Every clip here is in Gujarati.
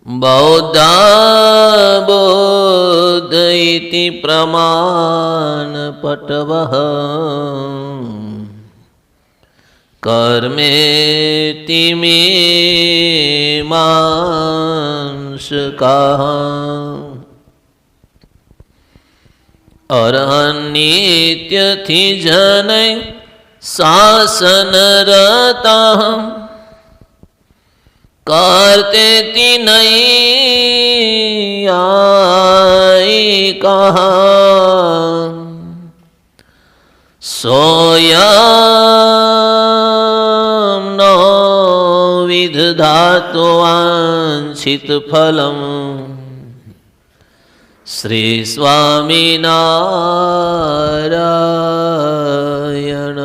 બૌદ્ધા બૌદ્ધ ઇતિ પ્રમાણપટવઃ કર્મેતિ મે માંસકાઃ અરહન્યત્યથી જનૈ શાસનરતાઃ કર્તેતિ નૈયાયિકાઃ સોયં નો વિદધાતો વાંછિત ફલમ શ્રી સ્વામિનારાયણ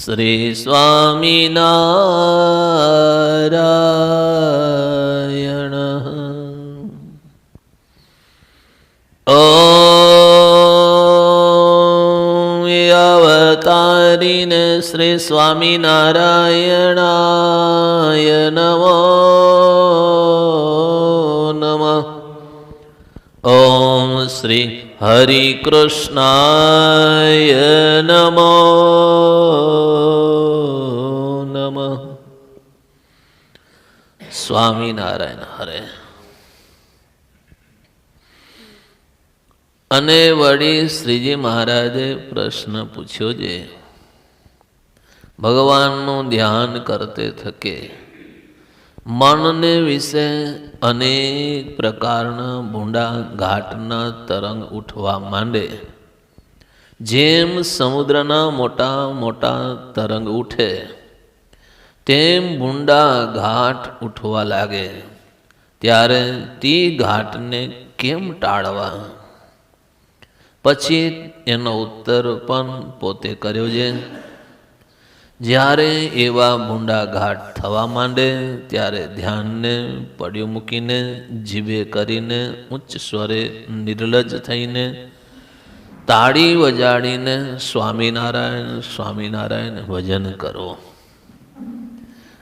શ્રી સ્વામિનારાયણ ઓમ અવતારીને શ્રી સ્વામિનારાયણ નમો નમઃ. ઓમ શ્રી હરિકૃષ્ણાય નમો નમઃ. સ્વામિનારાયણ હરે. અને વળી શ્રીજી મહારાજે પ્રશ્ન પૂછ્યો છે, ભગવાનનું ધ્યાન કરતે થકે મનને વિશે અનેક પ્રકારના ભૂંડા ઘાટના તરંગ ઉઠવા માંડે. જેમ સમુદ્રના મોટા મોટા તરંગ ઉઠે તેમ ભૂંડા ઘાટ ઉઠવા લાગે. ત્યારે તે ઘાટને કેમ ટાળવા? પછી એનો ઉત્તર પણ પોતે કર્યો છે. જ્યારે એવા ભૂંડા ઘાટ થવા માંડે ત્યારે ધ્યાનને પડ્યું મૂકીને જીભે કરીને ઉચ્ચ સ્વરે નિર્લજ થઈને તાળી વજાડીને સ્વામિનારાયણ સ્વામિનારાયણ ભજન કરો.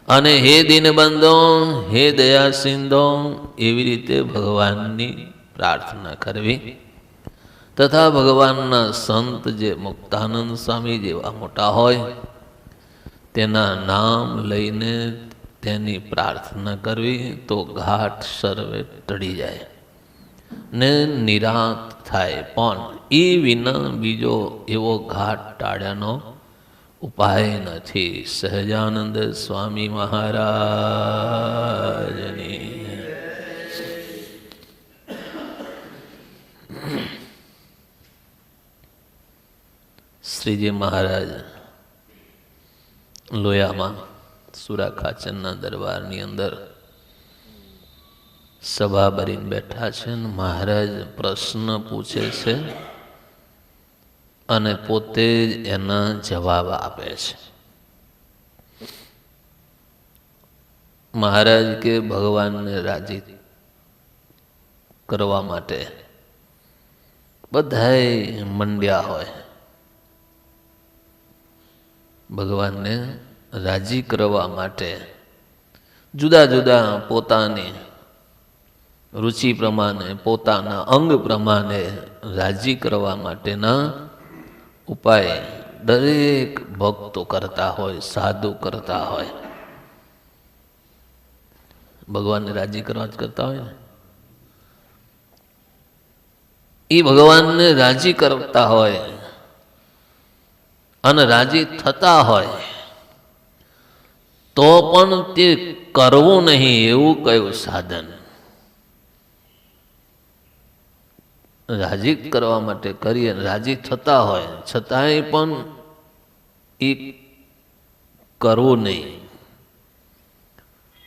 અને હે દીનબંધો, હે દયા સિંધો, એવી રીતે ભગવાનની પ્રાર્થના કરવી. તથા ભગવાનના સંત જે મુક્તાનંદ સ્વામી જેવા મોટા હોય તેના નામ લઈને તેની પ્રાર્થના કરવી તો ઘાટ સર્વે ટળી જાય ને નિરાંત થાય. પણ એ વિના બીજો એવો ઘાટ ટાળ્યાનો ઉપાય નથી. સહજાનંદ સ્વામી મહારાજની. શ્રીજી મહારાજ લોયામાં સુરા ખાચરના દરબારની અંદર સભા ભરીને બેઠા છે. મહારાજ પ્રશ્ન પૂછે છે અને પોતે જ એના જવાબ આપે છે. મહારાજ કે ભગવાનને રાજી કરવા માટે બધાય મંડ્યા હોય. ભગવાનને રાજી કરવા માટે જુદા જુદા પોતાની રુચિ પ્રમાણે પોતાના અંગ પ્રમાણે રાજી કરવા માટેના ઉપાય દરેક ભક્તો કરતા હોય, સાધુ કરતા હોય. ભગવાનને રાજી કરવા જ કરતા હોય ને. એ ભગવાનને રાજી કરતા હોય અને રાજી થતા હોય તો પણ તે કરવું નહીં એવું કયું સાધન? રાજી કરવા માટે કરીએ, રાજી થતા હોય છતાંય પણ એ કરવું નહીં.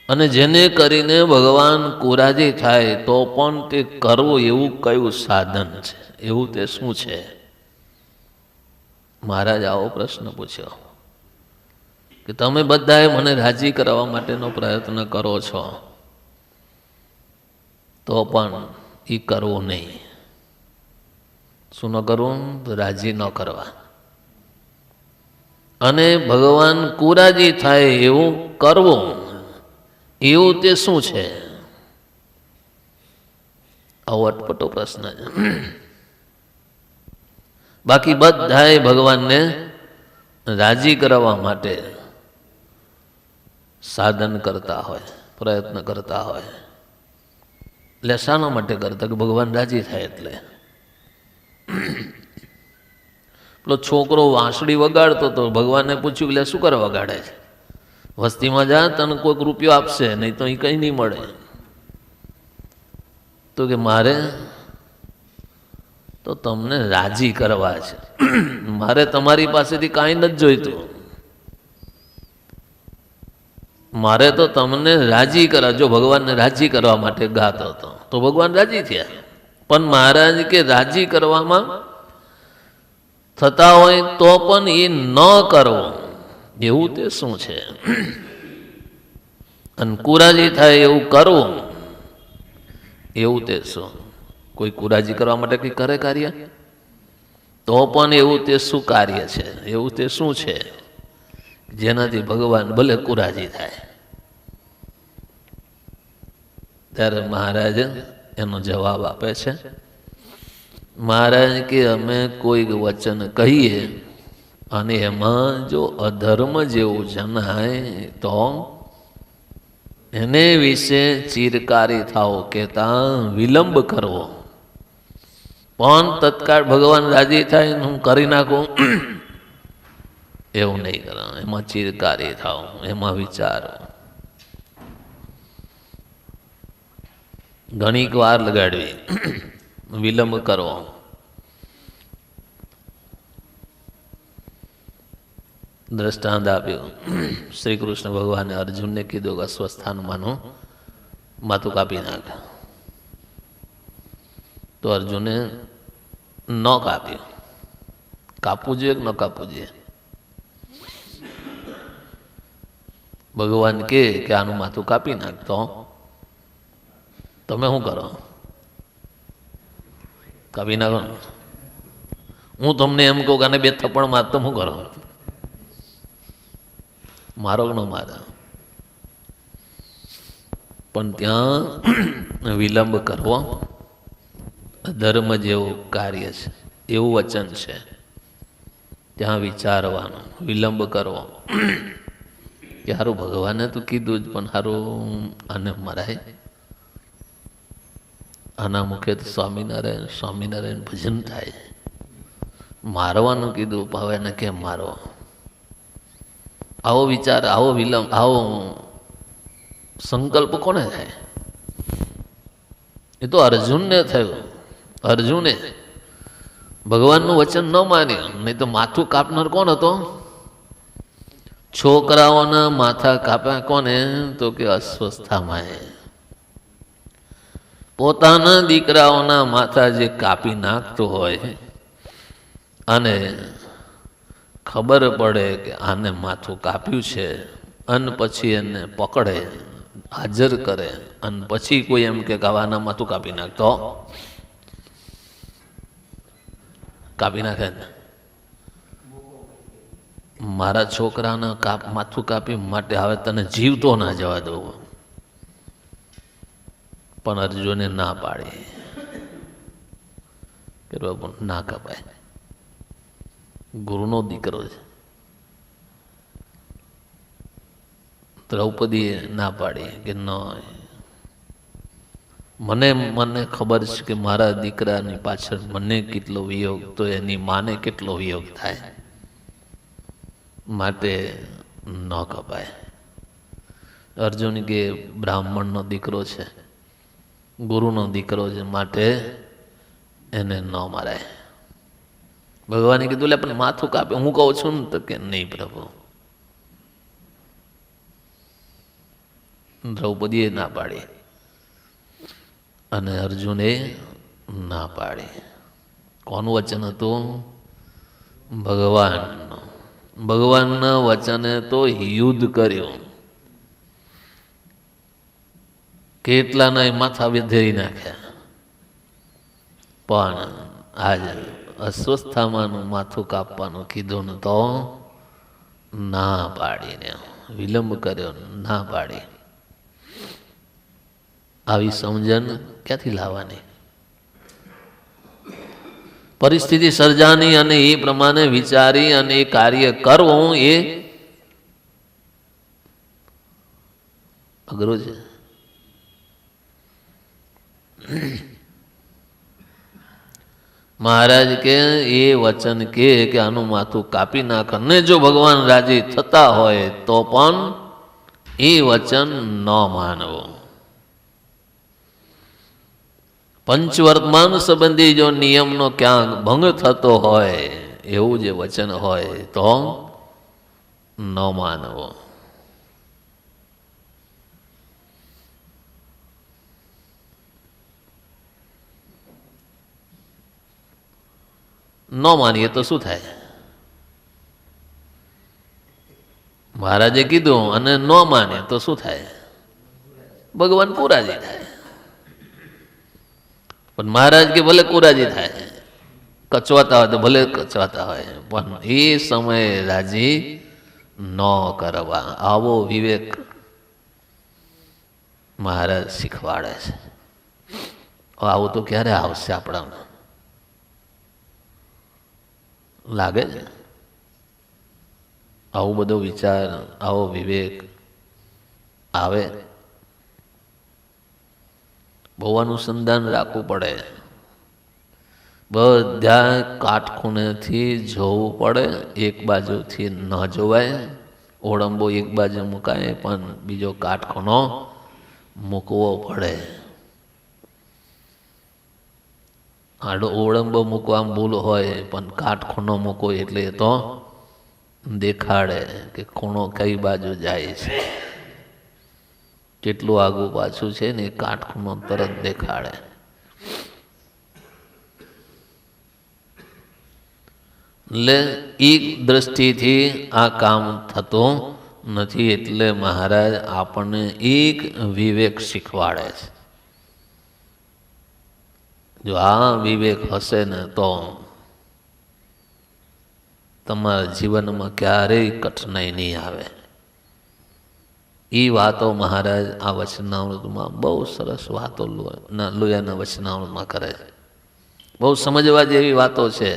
અને જેને કરીને ભગવાન કુરાજી થાય તો પણ તે કરવું એવું કયું સાધન છે? એવું તે શું છે? મહારાજ આવો પ્રશ્ન પૂછ્યો કે તમે બધાએ મને રાજી કરવા માટેનો પ્રયત્ન કરો છો તો પણ એ કરવું નહીં. શું ન કરવું? તો રાજી ન કરવા. અને ભગવાન કુરાજી થાય એવું કરવું એવું તે શું છે? આવો અટપટો પ્રશ્ન છે. બાકી બધાય ભગવાનને રાજી કરવા માટે સાધન કરતા હોય, પ્રયત્ન કરતા હોય. એટલે શાના માટે કરતા? કે ભગવાન રાજી થાય એટલે. પેલો છોકરો વાંસળી વગાડતો તો ભગવાનને પૂછ્યું એટલે શું કરે વગાડે છે? વસ્તીમાં જા, તને કોઈક રૂપિયો આપશે, નહીં તો એ કંઈ નહીં મળે. તો કે મારે તો તમને રાજી કરવા છે, મારે તમારી પાસેથી કાંઈ નથી જોઈતું, મારે તો તમને રાજી કરવા. જો ભગવાનને રાજી કરવા માટે ગાતો હતો તો ભગવાન રાજી થયા. પણ મહારાજ કે રાજી કરવામાં થતા હોય તો પણ એ ન કરવો, એવું તે શું છે? અને કુરાજી થાય એવું કરવું, એવું તે શું? કોઈ કુરાજી કરવા માટે કંઈ કરે કાર્ય? તો પણ એવું તે શું કાર્ય છે? એવું તે શું છે જેનાથી ભગવાન ભલે કુરાજી થાય? ત્યારે મહારાજ એનો જવાબ આપે છે. મહારાજ કે અમે કોઈ વચન કહીએ અને એમાં જો અધર્મ જેવું જણાય તો એને વિશે ચીરકારી થાવ, કહેતા વિલંબ કરવો. પણ તત્કાળ ભગવાન રાજી થાય હું કરી નાખું, એવું નહીં કરવાનું. એમાં ચીરકારી થાવ, એમાં વિચારો, ઘણીક વાર લગાડવી, વિલંબ કરવો. દ્રષ્ટાંત આપ્યું. શ્રી કૃષ્ણ ભગવાને અર્જુનને કીધું કે અશ્વસ્થાનમાંનું માથું કાપી નાખ. તો અર્જુને ન કાપ્યું. કાપવું જોઈએ કે ન કાપવું જોઈએ? ભગવાન કે આનું માથું કાપી નાખ, તો તમે શું કરો? કાપી નાખો. હું તમને એમ કહું કે આને બે થપ્પડ માર, તો શું કરો? મારો કે ન મારો? પણ ત્યાં વિલંબ કરવો ધર્મ જેવું કાર્ય છે, એવું વચન છે. ત્યાં વિચારવાનું, વિલંબ કરવો કે હારું ભગવાને તો કીધું જ, પણ હારું આને મરાય, આના મુખે તો સ્વામિનારાયણ સ્વામિનારાયણ ભજન થાય. મારવાનું કીધું, હવે એને કેમ મારો? આવો વિચાર, આવો વિલંબ, આવો સંકલ્પ કોને થાય? એ તો અર્જુનને થયું. અર્જુને ભગવાનનું વચન ન માન્યું, નહીં તો માથું કાપનાર કોણ હતો? છોકરાઓના માથા કાપ્યા કોને? તો કે અસ્વસ્થામાં. પોતાના દીકરાઓના માથા જે કાપી નાખતો હોય અને ખબર પડે કે આને માથું કાપ્યું છે, અને પછી એને પકડે, હાજર કરે, અને પછી કોઈ એમ કે આના માથું કાપી નાખતો, કાપી નાખે ને. મારા છોકરાના માથું કાપી માટે હવે તને જીવતો ના જવા દઉં. પણ અર્જુને ના પાડી કે ના કપાય, ગુરુનો દીકરો છે. દ્રૌપદીએ ના પાડી કે ન, મને ખબર છે કે મારા દીકરાની પાછળ મને કેટલો વિયોગ, તો એની માને કેટલો વિયોગ થાય, માટે ન કપાય. અર્જુન કે બ્રાહ્મણનો દીકરો છે, ગુરુનો દીકરો છે, માટે એને ન મારાય. ભગવાને કીધું લે પણ માથું કાપે, હું કહું છું ને, તો કે નહીં પ્રભુ. દ્રૌપદીએ ના પાડી અને અર્જુને ના પાડી. કોનું વચન હતું? ભગવાનનું. ભગવાનના વચને તો યુદ્ધ કર્યું. કેટલાના માથા વેધેરી નાખ્યા. પણ આજે અસ્વસ્થામાંનું માથું કાપવાનું કીધું ને તો ના પાડીને વિલંબ કર્યો, ના પાડી. આવી સમજણ ક્યાંથી લાવવાની? પરિસ્થિતિ સર્જાની અને એ પ્રમાણે વિચારી અને એ કાર્ય કરવું એ અઘરું છે. મહારાજ કે એ વચન કે આનું માથું કાપી નાખ, અને જો ભગવાન રાજી થતા હોય તો પણ એ વચન ન માનવું. પંચવર્તમાન સંબંધી જો નિયમનો ક્યાંક ભંગ થતો હોય એવું જે વચન હોય તો ન માનવો. ન માનીએ તો શું થાય? મહારાજે કીધું અને ન માને તો શું થાય? ભગવાન કુરાજી થાય. પણ મહારાજ કે ભલે કુરાજી થાય, કચવાતા હોય તો ભલે કચવાતા હોય, પણ એ સમયે રાજી ન કરવા. આવો વિવેક મહારાજ શીખવાડે છે. આવું તો ક્યારે આવશે આપણાને? લાગે છે આવું બધો વિચાર, આવો વિવેક આવે? બહુ અનુસંધાન રાખવું પડે. બધા કાટખૂણેથી જોવું પડે. એક બાજુથી ન જોવાય. ઓળંબો એક બાજુ મુકાય પણ બીજો કાટખૂણો મૂકવો પડે. આડો ઓળંબો મૂકવામાં ભૂલ હોય પણ કાટખૂણો મૂકો એટલે તો દેખાડે કે ખૂણો કઈ બાજુ જાય છે, કેટલું આગું પાછું છે ને એ કાટખૂણો તરત દેખાડે. એટલે એક દ્રષ્ટિથી આ કામ થતું નથી. એટલે મહારાજ આપણને એક વિવેક શીખવાડે છે. જો આ વિવેક હશે ને તો તમારા જીવનમાં ક્યારેય કઠિનાઈ નહીં આવે. એ વાતો મહારાજ આ વચનામૃતમાં બહુ સરસ વાતો લોયાના વચનામૃતમાં કરે છે. બહુ સમજવા જેવી વાતો છે.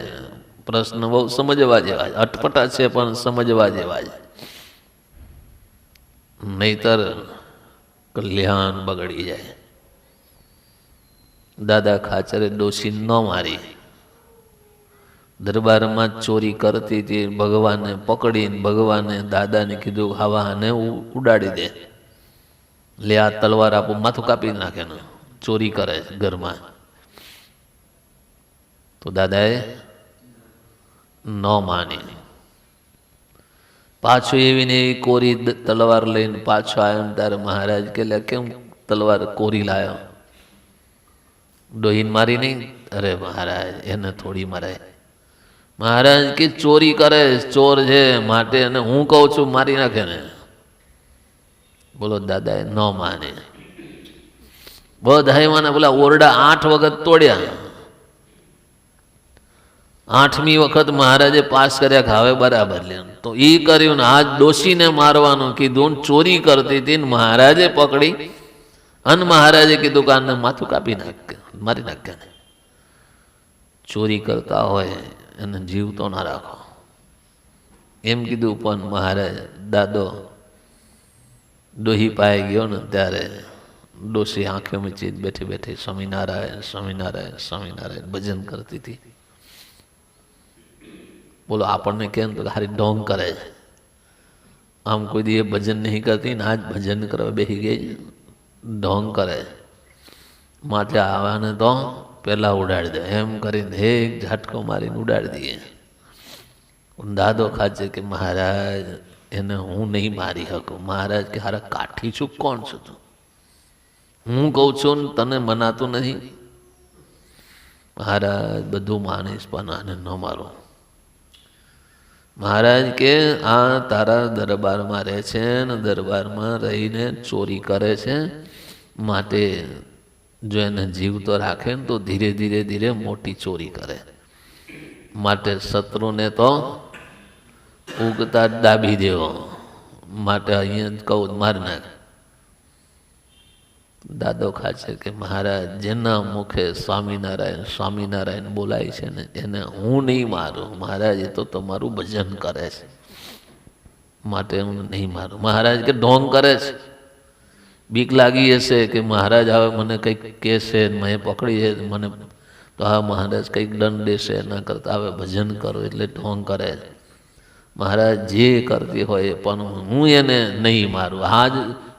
પ્રશ્ન બહુ સમજવા જેવા, અટપટા છે પણ સમજવા જેવા છે. નહીતર કલ્યાણ બગડી જાય. દાદા ખાચરે ડોશી ન મારી, દરબારમાં ચોરી કરતી હતી. ભગવાને પકડીને ભગવાને દાદાને કીધું હવાને ઉડાડી દે, લે આ તલવાર આપું, માથું કાપી નાખે ને ચોરી કરે ઘરમાં. તો દાદાએ ન માની. પાછો એવી ને એવી કોરી તલવાર લઈને પાછો આવ્યો. ત્યારે મહારાજ કે કેમ તલવાર કોરી લાયો? ડોહીને મારી નહીં? અરે મહારાજ એને થોડી મરાય. મહારાજ કે ચોરી કરે, ચોર છે માટે, અને હું કહું છું મારી નાખે ને. બોલો દાદાએ ન માને. બધાએ મને બોલા ઓરડા 8 વખત તોડ્યા. 8મી વખત મહારાજે પાસ કર્યા કે હવે બરાબર લે. તો એ કર્યું ને આજ ડોશીને મારવાનું કીધું. ચોરી કરતી હતી ને મહારાજે પકડી અને મહારાજે કીધું કે આને માથું કાપી નાખ, મારી નાખ્યા ને. ચોરી કરતા હોય એને જીવતો ના રાખો એમ કીધું. પણ મહારાજ દાદો ડોહી પાઈ ગયો ને ત્યારે ડોશી આંખે મીચી બેઠી બેઠી સ્વામિનારાયણ સ્વામિનારાયણ સ્વામિનારાયણ ભજન કરતી હતી. બોલો આપણને કેમ તો હારી ઢોંગ કરે છે. આમ કોઈ દી ભજન નહીં કરતી ને આજ ભજન કરવા બેસી ગઈ, ઢોંગ કરે. માથે આવવાને તો પેલા ઉડાડી દે એમ કરીને એક ઝાટકો મારીને ઉડાડી દઈએ. દાદો ખાચે કે મહારાજ એને હું નહીં મારી શકું. મહારાજ કે હારા કાઠી છું, કોણ છું તું? હું કહું છું ને તને મનાતું નહીં. મહારાજ બધું માનીશ પણ આને ન મારું. મહારાજ કે આ તારા દરબારમાં રહે છે ને દરબારમાં રહીને ચોરી કરે છે, માટે જો એને જીવતો રાખે ને તો ધીરે ધીરે ધીરે મોટી ચોરી કરે. માટે શત્રુને તો ઉગતા દાબી દેવો. માટે અહીંયા જ કહું મારી નાખ. દાદો ખાચર કે મહારાજ જેના મુખે સ્વામિનારાયણ સ્વામિનારાયણ બોલાય છે ને એને હું નહીં મારું. મહારાજ એ તો તમારું ભજન કરે છે માટે હું નહીં મારું. મહારાજ કે ઢોંગ કરે છે, બીક લાગી હશે કે મહારાજ હવે મને કંઈક કહેશે, મેં પકડી છે મને તો હા મહારાજ કંઈક દંડ દેશે, એના કરતાં હવે ભજન કરો એટલે ઢોંગ કરે છે. મહારાજ જે કરતી હોય પણ હું એને નહીં મારું. આજ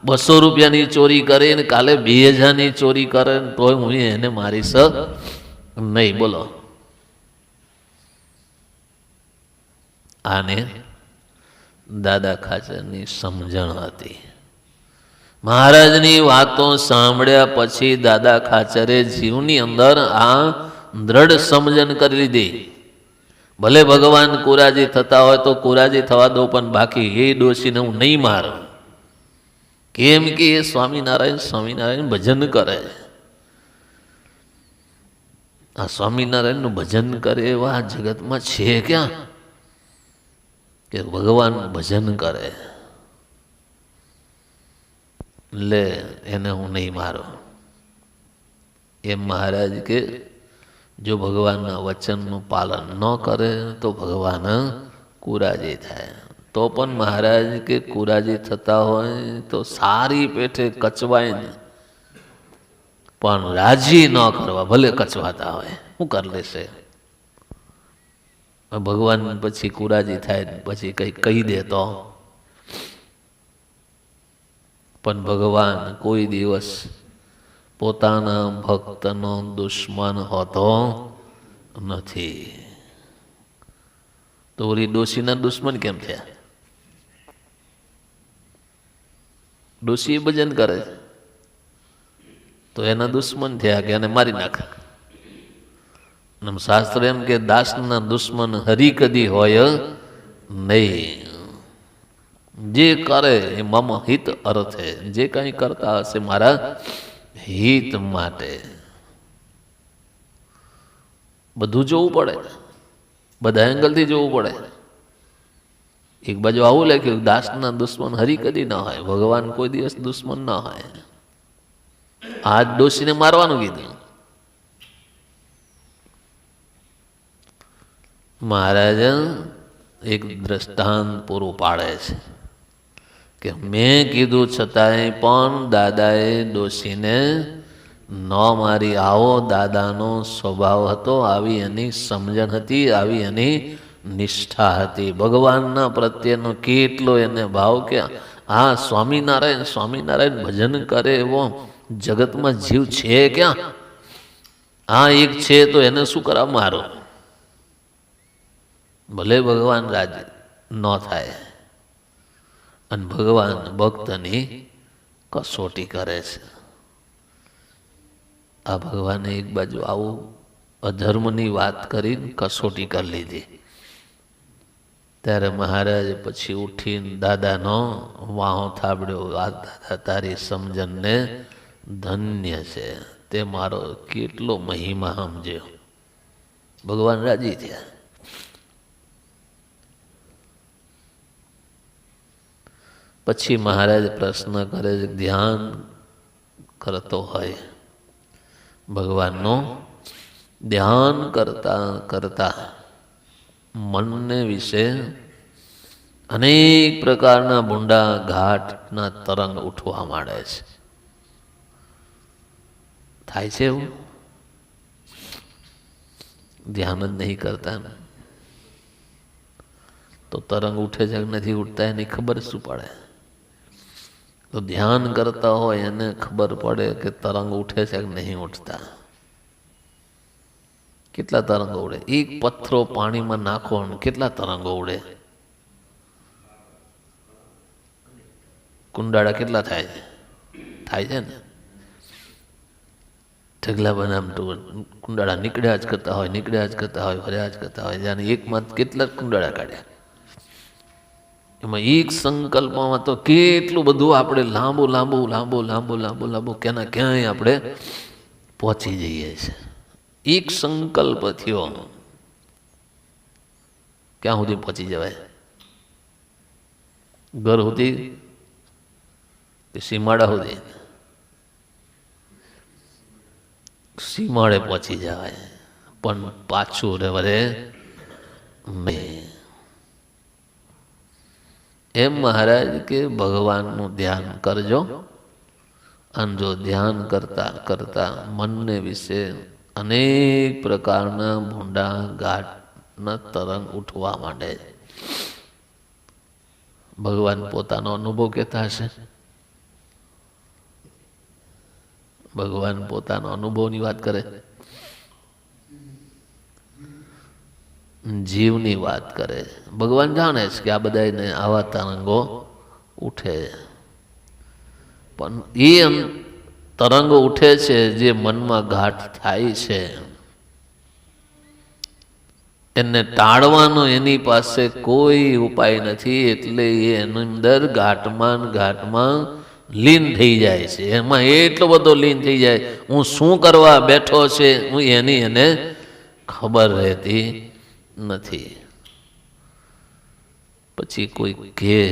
200 રૂપિયાની ચોરી કરે ને કાલે 2000ની ચોરી કરે ને તોય હું એને મારીશ નહીં. બોલો, આને દાદા ખાચરની સમજણ હતી. મહારાજની વાતો સાંભળ્યા પછી દાદા ખાચરે જીવની અંદર આ દ્રઢ સમજણ કરી લીધી. ભલે ભગવાન કુરાજી થતા હોય તો કુરાજી થવા દો, પણ બાકી એ ડોશીને હું નહીં મારું. કેમ કે એ સ્વામિનારાયણ સ્વામિનારાયણ ભજન કરે. આ સ્વામિનારાયણનું ભજન કરે એવા જગતમાં છે ક્યાં કે ભગવાન ભજન કરે? લે એને હું નહીં મારું. એમ મહારાજ કે જો ભગવાનના વચનનું પાલન ન કરે તો ભગવાન કુરાજી થાય. તો પણ મહારાજ કે કુરાજી થતા હોય તો સારી પેઠે કચવાય ને પણ રાજી ન કરવા, ભલે કચવાતા હોય શું કરી લેશે? ભગવાન પછી કુરાજી થાય પછી કંઈ કહી દે તો? પણ ભગવાન કોઈ દિવસ પોતાના ભક્તનો દુશ્મન હોતો નથી. તો ઓલી ડોશીના દુશ્મન કેમ થયા? ડોશી ભજન કરે તો એના દુશ્મન થયા કે એને મારી નાખે. શાસ્ત્ર એમ કે દાસના દુશ્મન હરી કદી હોય નહીં. જે કરે એ મમ હિત અર્થે, જે કંઈ કરતા હશે મારા હિત માટે. બધું જોવું પડે, બધા એંગલથી જોવું પડે. એક બાજુ આવું લખ્યું દાસના દુશ્મન હરી કદી ના હોય, ભગવાન કોઈ દિવસ દુશ્મન ના હોય. આ ડોશીને મારવાનું કીધું. મહારાજ એક દ્રષ્ટાંત પૂરું પાડે છે કે મેં કીધું છતાંય પણ દાદાએ ડોશીને ન મારી. આવો દાદાનો સ્વભાવ હતો, આવી એની સમજણ હતી, આવી એની નિષ્ઠા હતી. ભગવાનના પ્રત્યેનો કેટલો એને ભાવ કે આ સ્વામિનારાયણ સ્વામિનારાયણ ભજન કરે એવો જગતમાં જીવ છે ક્યાં? આ એક છે તો એને શું કરવા મારો? ભલે ભગવાન રાજી ન થાય અને ભગવાન ભક્તની કસોટી કરે છે. આ ભગવાને એક બાજુ આવું અધર્મની વાત કરી કસોટી કરી લીધી. ત્યારે મહારાજ પછી ઉઠીને દાદાનો વાહો થાબડ્યો. આ દાદા તારી સમજણને ધન્ય છે, તે મારો કેટલો મહિમા સમજ્યો. ભગવાન રાજી થયા. પછી મહારાજ પ્રશ્ન કરે છે, ધ્યાન કરતો હોય ભગવાનનું ધ્યાન કરતા કરતા મનને વિશે અનેક પ્રકારના ભૂંડા ઘાટના તરંગ ઉઠવા માંડે છે. થાય છે એવું? ધ્યાન જ નહીં કરતા ને તો તરંગ ઉઠે છે કે નથી ઉઠતા એની ખબર શું પડે? તો ધ્યાન કરતા હોય એને ખબર પડે કે તરંગ ઉઠે છે કે નહીં ઉઠતા. કેટલા તરંગો ઉડે? એક પથ્થરો પાણીમાં નાખો ને કેટલા તરંગો ઉડે? કુંડાળા કેટલા થાય છે? થાય છે ને? ઢગલા બનામ કુંડાળા નીકળ્યા જ કરતા હોય, નીકળ્યા જ કરતા હોય, ભર્યા જ કરતા હોય. જાણે એકમાં કેટલા કુંડાળા કાઢ્યા. એમાં એક સંકલ્પમાં તો કેટલું બધું આપણે લાંબુ લાંબુ લાંબુ લાંબુ લાંબુ લાંબુ ક્યાંના ક્યાંય આપણે પહોંચી જઈએ છીએ. એક સંકલ્પ થયો ક્યાં સુધી પહોંચી જવાય? ઘર સુધી કે સીમાડા સુધી? સીમાડે પહોંચી જવાય, પણ પાછું વરે નહીં. એમ મહારાજ કે ભગવાનનું ધ્યાન કરજો, અને જો ધ્યાન કરતા કરતા મનને વિશે અનેક પ્રકારના ભૂંડા ઘાટના તરંગ ઉઠવા માંડે. ભગવાન પોતાનો અનુભવ કહેતા હશે, ભગવાન પોતાનો અનુભવની વાત કરે, જીવની વાત કરે. ભગવાન જાણે છે કે આ બધાને આવા તરંગો ઉઠે, પણ એ તરંગો ઉઠે છે જે મનમાં ઘાટ થાય છે એને ટાળવાનો એની પાસે કોઈ ઉપાય નથી. એટલે એની અંદર ઘાટમાં લીન થઈ જાય છે. એમાં એટલો બધો લીન થઈ જાય, હું શું કરવા બેઠો છે હું એની એને ખબર રહેતી નથી. પછી કોઈ કહે,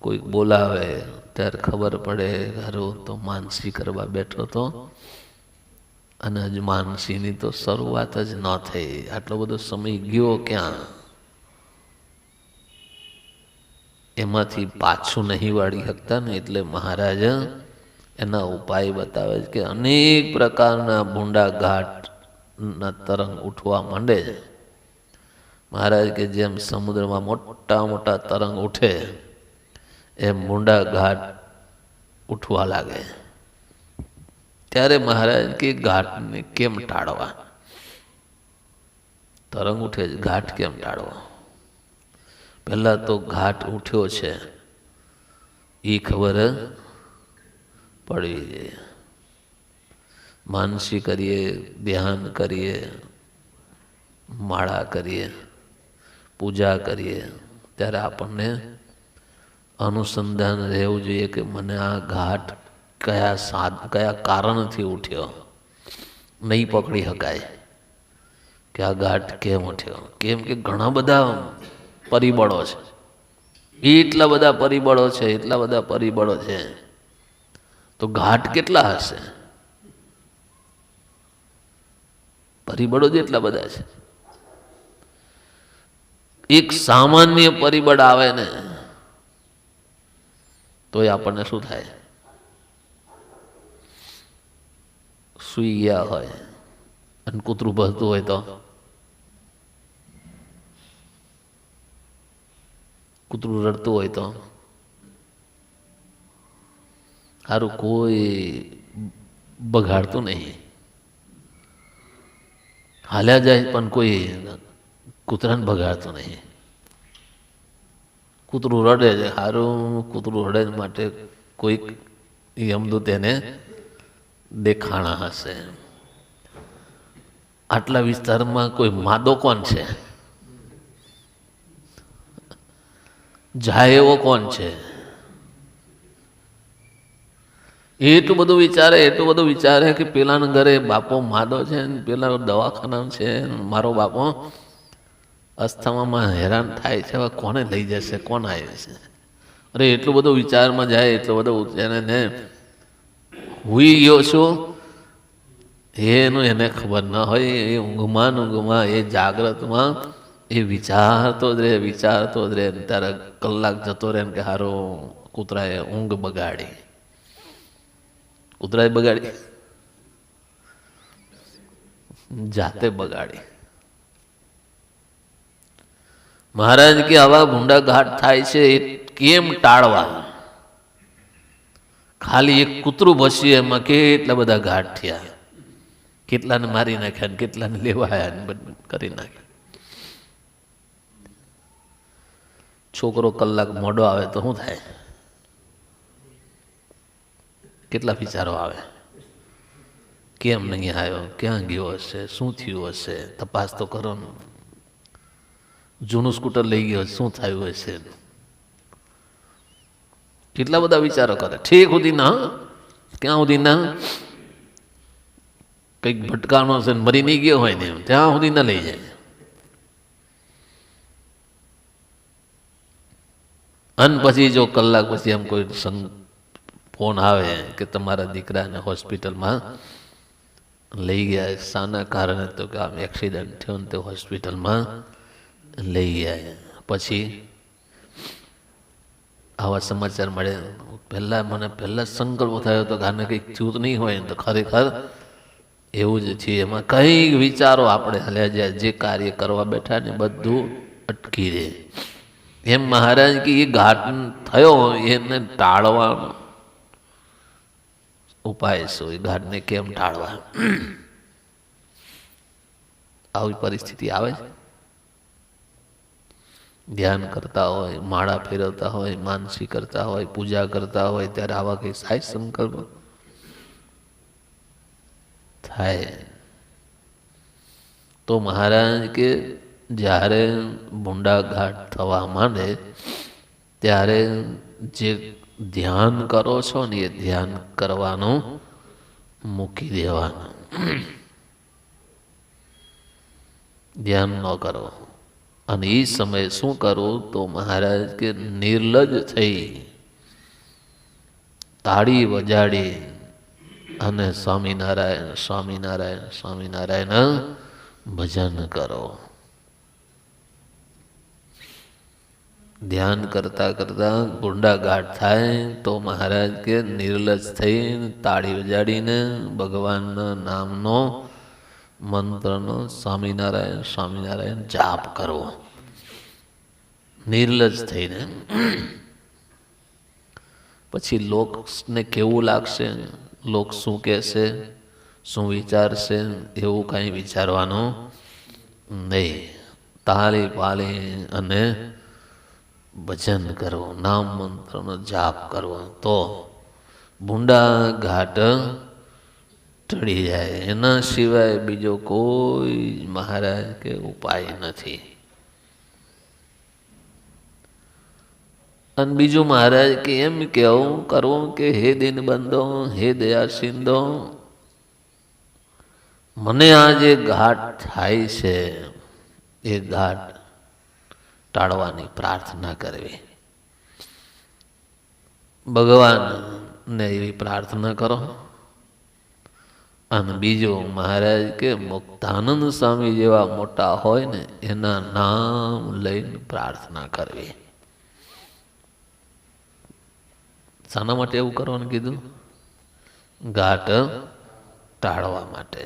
કોઈ બોલાવે ત્યારે ખબર પડે હારું તો માનસી કરવા બેઠો તો, અને હજ માનસીની તો શરૂઆત જ ન થઈ, આટલો બધો સમય ગયો ક્યાં? એમાંથી પાછું નહીં વાળી શકતા ને, એટલે મહારાજ એના ઉપાય બતાવે છે કે અનેક પ્રકારના ભૂંડા ઘાટના તરંગ ઉઠવા માંડે છે. મહારાજ કે જેમ સમુદ્રમાં મોટા મોટા તરંગ ઉઠે એમ ભૂંડા ઘાટ ઉઠવા લાગે. ત્યારે મહારાજ કે ઘાટને કેમ ટાળવા? તરંગ ઉઠે છે, ઘાટ કેમ ટાળવા? પહેલા તો ઘાટ ઉઠ્યો છે એ ખબર પડવી જોઈએ. માનસી કરીએ, ધ્યાન કરીએ, માળા કરીએ, પૂજા કરીએ ત્યારે આપણને અનુસંધાન રહેવું જોઈએ કે મને આ ઘાટ કયા કારણથી ઉઠ્યો. નહીં પકડી શકાય કે આ ઘાટ કેમ ઉઠ્યો. કેમ કે ઘણા બધા પરિબળો છે, એટલા બધા પરિબળો છે, એટલા બધા પરિબળો છે, તો ઘાટ કેટલા હશે? પરિબળો જ એટલા બધા છે. એક સામાન્ય પરિબળ આવે ને તો આપણને શું થાય? સુઈ ગયા હોય અને કૂતરું ભસતું હોય તો, કૂતરું રડતું હોય તો, સારું કોઈ બગાડતું નહીં, હાલ્યા જાય પણ કોઈ કૂતરાને બગાડતું નહીં. કૂતરું રડે છે, સારું કૂતરું રડે માટે કોઈક યમદૂત એને દેખાણા હશે. આટલા વિસ્તારમાં કોઈ માદો કોણ છે? જાય એવો કોણ છે? એટલું બધું વિચારે કે પેલાના ઘરે બાપો માદો છે ને પેલા દવાખાના છે, મારો બાપો અસ્થમામાં હેરાન થાય છે, હવે કોને લઈ જશે, કોણ આવે છે? અરે એટલું બધું વિચારમાં જાય, એટલું બધું એને હુઈ ગયો છું એનું એને ખબર ન હોય. એ ઊંઘમાં એ જાગ્રતમાં એ વિચારતો જ રહે. ત્યારે કલાક જતો રહે કે હારો કૂતરાએ ઊંઘ બગાડી. કૂતરાએ બગાડી? જાતે બગાડી. મહારાજ કે આવા ભૂંડા ઘાટ થાય છે એ કેમ ટાળવા? ખાલી એક કૂતરું ભસ્યું એમાં કેટલા બધા ઘાટ થયા, કેટલાને મારી નાખ્યા ને કેટલાને લેવાયા ને કરી નાખ્યા. છોકરો કલાક મોડો આવે તો શું થાય? કેટલા વિચારો આવે, કેમ નહીં આવ્યો, ક્યાં ગયો હશે, શું થયું હશે, તપાસ તો કરો ને. જૂનું સ્કૂટર લઈ ગયો, શું થયું હશે? કેટલા બધા વિચારો કરે. ઠીક સુધી ના, ક્યાં સુધી ના કંઈક ભટકાનો છે મરી નહીં ગયો હોય ને ત્યાં સુધી ના લઈ જાય. અને પછી જો કલાક પછી એમ કોઈ ફોન આવે કે તમારા દીકરાને હોસ્પિટલમાં લઈ ગયા. શાના કારણે? તો કે આમ એક્સિડન્ટ થયો ને તે હોસ્પિટલમાં લઈ ગયા. પછી આવા સમાચાર મળે. મને પહેલાં સંકલ્પ થયો હતો કે આને કંઈક ચૂત નહીં હોય તો ખરેખર એવું જ છે. એમાં કંઈક વિચારો આપણે હલ્યા જાય, જે કાર્ય કરવા બેઠા ને બધું અટકી રહે. એમ મહારાજ કે એ ઘાટ થયો એને ટાળવાનો ઉપાય શું? એ ઘાટને કેમ ટાળવા? આવી પરિસ્થિતિ આવે છે. ધ્યાન કરતા હોય, માળા ફેરવતા હોય, માનસી કરતા હોય, પૂજા કરતા હોય, ત્યારે આવા કઈ થાય સંકલ્પ થાય. તો મહારાજ કે જ્યારે ભૂંડા ઘાટ થવા માંડે ત્યારે જે ધ્યાન કરો છો ને એ ધ્યાન કરવાનું મૂકી દેવાનું. ધ્યાન ન કરો. અને એ સમયે શું કરવું? તો મહારાજ કે નિર્લજ થઈ તાળી વજાડી અને સ્વામિનારાયણ સ્વામિનારાયણ સ્વામિનારાયણ ભજન કરો. ધ્યાન કરતા કરતા ભૂંડા ઘાટ થાય તો મહારાજ કે નિર્લજ થઈ તાળી વજાડીને ભગવાનના નામનો મંત્રનો સ્વામિનારાયણ સ્વામિનારાયણ જાપ કરવો. નિર્લજ થઈને. પછી લોકને કેવું લાગશે, લોક શું કહેશે, શું વિચારશે, એવું કાંઈ વિચારવાનું નહીં. તાળી પાળી અને ભજન કરવું, નામ મંત્રનો જાપ કરવો, તો ભૂંડા ઘાટ ટળી જાય. એના સિવાય બીજો કોઈ મહારાજ કે ઉપાય નથી. અને બીજું મહારાજ કે એમ કેવું કરવું કે હે દીનબંધો, હે દયા સિંધો, મને આ જે ઘાટ થાય છે એ ઘાટ ટાળવાની પ્રાર્થના કરવી. ભગવાનને એવી પ્રાર્થના કરો. અને બીજું મહારાજ કે મુક્તાનંદ સ્વામી જેવા મોટા હોય ને એના નામ લઈને પ્રાર્થના કરવી. શાના માટે એવું કરવાનું કીધું? ઘાટ ટાળવા માટે.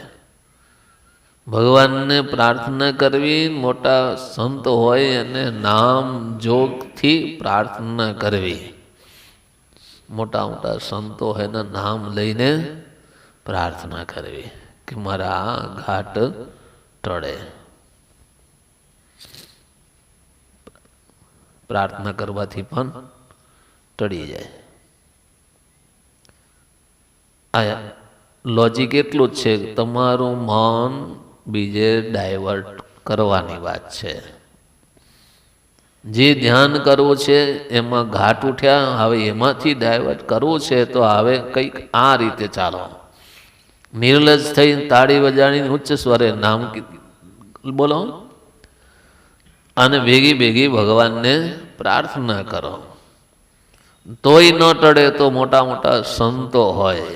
ભગવાનને પ્રાર્થના કરવી, મોટા સંત હોય અને નામ જોગથી પ્રાર્થના કરવી. મોટા મોટા સંતો હોય એના નામ લઈને પ્રાર્થના કરવી કે મારા આ ઘાટ ટળે. પ્રાર્થના કરવાથી પણ ટળી જાય. આ લોજિક એટલું જ છે, તમારું મન બીજે ડાયવર્ટ કરવાની વાત છે. જે ધ્યાન કરવું છે એમાં ઘાટ ઉઠ્યા, હવે એમાંથી ડાયવર્ટ કરવું છે તો હવે કંઈક આ રીતે ચાલો. નિર્લજ થઈ તાળી વજાડીને ઉચ્ચ સ્વરે નામ બોલો અને ભેગી ભેગી ભગવાનને પ્રાર્થના કરો. તોય ન ટળે તો મોટા મોટા સંતો હોય,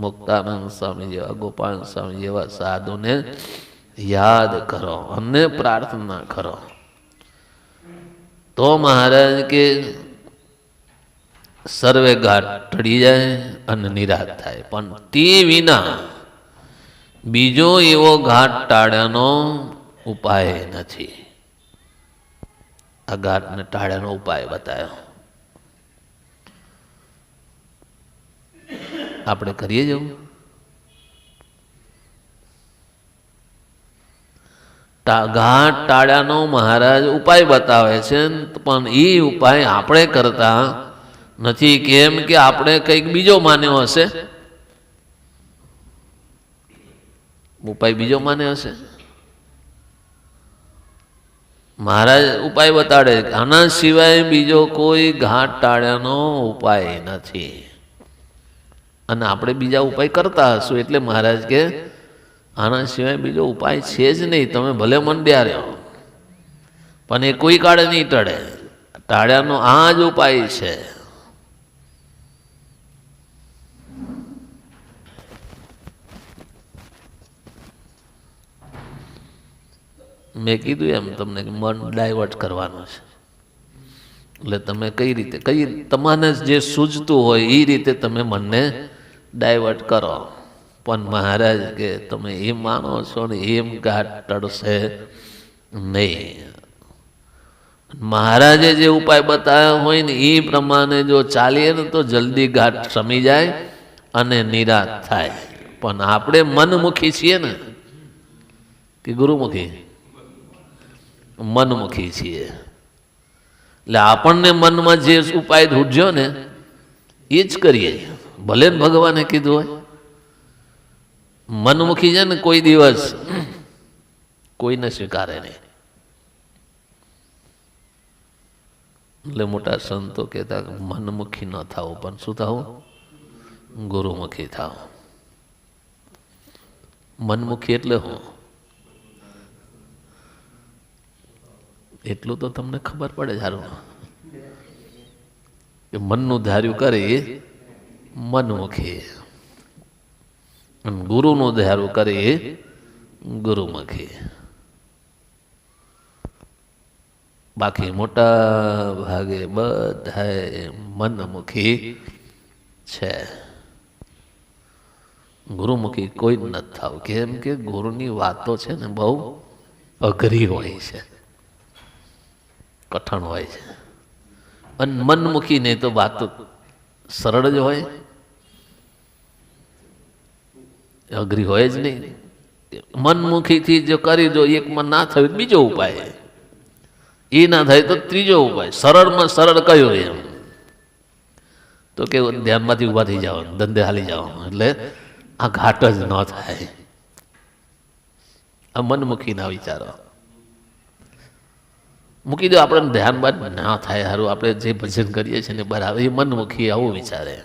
મુક્તાનંદ સ્વામી જેવા, ગોપાલ સ્વામી જેવા સાધુને યાદ કરો અને પ્રાર્થના કરો. તો મહારાજ કે સર્વે ઘાટ ટળી જાય અને નિરાશ થાય. પણ તે વિના બીજો એવો ઘાટ ટાળ્યાનો ઉપાય નથી. આ ઘાટને ટાળ્યાનો ઉપાય બતાવ્યો. આપણે કરીએ જવું. ઘાટ ટાળ્યાનો મહારાજ ઉપાય બતાવે છે, પણ એ ઉપાય આપણે કરતા નથી. કેમ કે આપણે કંઈક બીજો માન્યો હશે. ઉપાય બીજો માન્યો હશે. મહારાજ ઉપાય બતાડે, આના સિવાય બીજો કોઈ ઘાટ ટાળ્યાનો ઉપાય નથી. અને આપણે બીજા ઉપાય કરતા હશું એટલે મહારાજ કે આના સિવાય બીજો ઉપાય છે જ નહીં. તમે ભલે મંડ્યા રહ્યો પણ એ કોઈ કાળે નહીં ટળે. ટાળ્યાનો આ જ ઉપાય છે. મેં કીધું એમ તમને કે મન ડાયવર્ટ કરવાનું છે, એટલે તમે કઈ રીતે તમને જે સૂઝતું હોય એ રીતે તમે મનને ડાયવર્ટ કરો. પણ મહારાજ કે તમે એમ માનો છો ને એમ ઘાટ ટળશે નહીં. મહારાજે જે ઉપાય બતાવ્યા હોય ને એ પ્રમાણે જો ચાલીએ ને તો જલ્દી ઘાટ શમી જાય અને નિરાશ થાય. પણ આપણે મનમુખી છીએ ને કે ગુરુમુખી? મનમુખી છીએ. એટલે આપણને મનમાં જે ઉપાય ધૂંઢ્યો ને એ જ કરીએ, ભલે ને ભગવાને કીધું હોય. મનમુખી છે ને કોઈ દિવસ કોઈને સ્વીકારે નહીં. એટલે મોટા સંતો કહેતા મનમુખી ન થાવ, પણ શું થવું? ગુરુમુખી થાવ. મનમુખી એટલે હું? એટલું તો તમને ખબર પડે સારું કે મનનું ધાર્યું કરે એ મનમુખી, અને ગુરુનું ધાર્યું કરે એ ગુરુમુખી. બાકી મોટા ભાગે બધા મનમુખી છે. ગુરુમુખી કોઈ નથી થાવ. કેમ કે ગુરુની વાતો છે ને બહુ અઘરી હોય છે, કઠણ હોય છે. અને મનમુખી ને તો વાતો સરળ જ હોય, અઘરી હોય જ નહીં. મનમુખીથી જો કરી દો, એકમાં ના થયું બીજો ઉપાય, એ ના થાય તો ત્રીજો ઉપાય. સરળમાં સરળ કયો એમ તો કે ધ્યાનમાંથી ઊભા થઈ જાવ, ધંધે હાલી જાવ, એટલે આ ઘાટ જ ન થાય. આ મનમુખીના વિચારો મૂકી દો. આપણે ધ્યાન બાદ ના થાય સારું, આપણે જે ભજન કરીએ છીએ ને બરાબર, એ મનમુખી આવું વિચારે.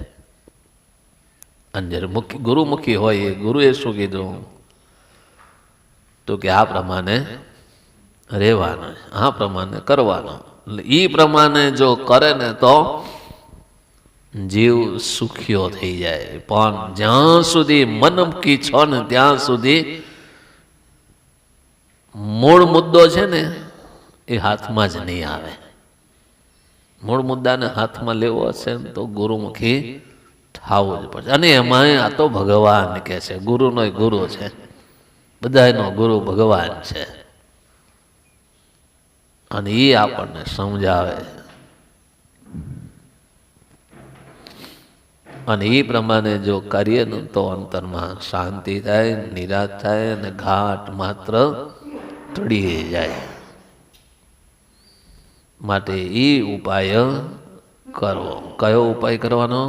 અને જ્યારે ગુરુમુખી હોય, એ ગુરુએ શું કીધું તો કે આ પ્રમાણે રહેવાનું, આ પ્રમાણે કરવાનું. એટલે એ પ્રમાણે જો કરે ને તો જીવ સુખ્યો થઈ જાય. પણ જ્યાં સુધી મનમુખી છો ને ત્યાં સુધી મૂળ મુદ્દો છે ને એ હાથમાં જ નહીં આવે. મૂળ મુદ્દાને હાથમાં લેવો હશે ને તો ગુરુમુખી થાવું જ પડશે. અને એમાં આ તો ભગવાન કે છે, ગુરુનો ગુરુ છે, બધાનો ગુરુ ભગવાન છે. અને એ આપણને સમજાવે, અને એ પ્રમાણે જો કરીએ ને તો અંતરમાં શાંતિ થાય, નિરાશ થાય, અને ઘાટ માત્ર ટળી જાય. માટે એ ઉપાય કરવો. કયો ઉપાય કરવાનો?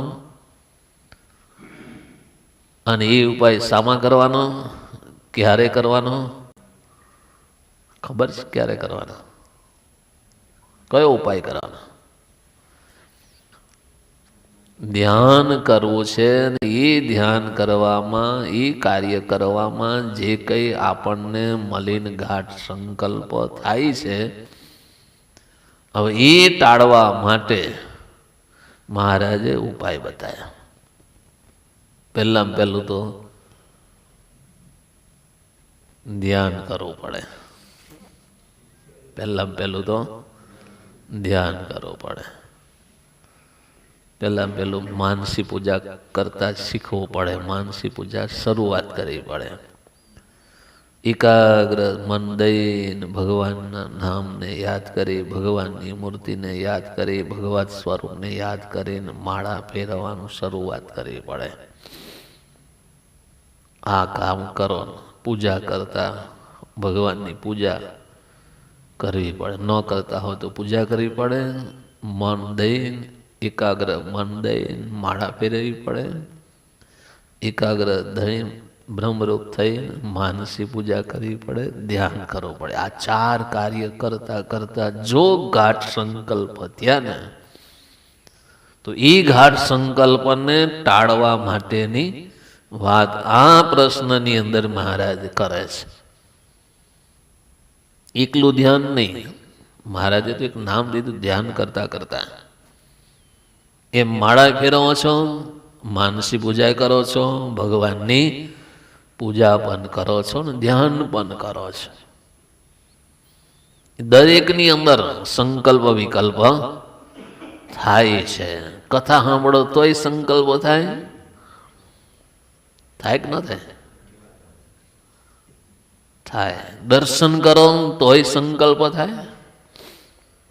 અને એ ઉપાય શામાં કરવાનો? ક્યારે કરવાનો? ખબર છે ક્યારે કરવાનો? કયો ઉપાય કરવાનો? ધ્યાન કરવું છે. એ ધ્યાન કરવામાં, એ કાર્ય કરવામાં જે કંઈ આપણને મલિન ઘાટ સંકલ્પ થાય છે, હવે એ ટાળવા માટે મહારાજે ઉપાય બતાવ્યા. પહેલામાં પહેલું તો ધ્યાન કરવું પડે. પહેલામાં પહેલું તો ધ્યાન કરવું પડે. પહેલામાં પહેલું માનસી પૂજા કરતા શીખવું પડે. માનસી પૂજા શરૂઆત કરવી પડે. એકાગ્ર મન દઈને ભગવાનના નામને યાદ કરી, ભગવાનની મૂર્તિને યાદ કરી, ભગવત સ્વરૂપને યાદ કરીને માળા ફેરવવાનું શરૂઆત કરવી પડે. આ કામ કરો. પૂજા કરતા ભગવાનની પૂજા કરવી પડે. ન કરતા હોય તો પૂજા કરવી પડે. મન દઈને, એકાગ્ર મન દઈને માળા ફેરવવી પડે. એકાગ્ર દઈને બ્રહ્મરૂપ થઈને માનસી પૂજા કરવી પડે. ધ્યાન કરવું પડે. આ ચાર કાર્ય કરતા કરતા જો ઘાટ સંકલ્પ થયા ને તો એ ઘાટ સંકલ્પને ટાળવા માટેની વાત આ પ્રશ્નની અંદર મહારાજ કરે છે. એકલું ધ્યાન નહીં, મહારાજે તો એક નામ દીધું, ધ્યાન કરતા કરતા. એમ માળા ફેરવો છો, માનસી પૂજા કરો છો, ભગવાનની પૂજા પણ કરો છો ને ધ્યાન પણ કરો છો. દરેકની અંદર સંકલ્પ વિકલ્પ થાય છે. કથા સાંભળો તોય સંકલ્પો થાય, થાય કે ન થાય? થાય. દર્શન કરો તોય સંકલ્પ થાય,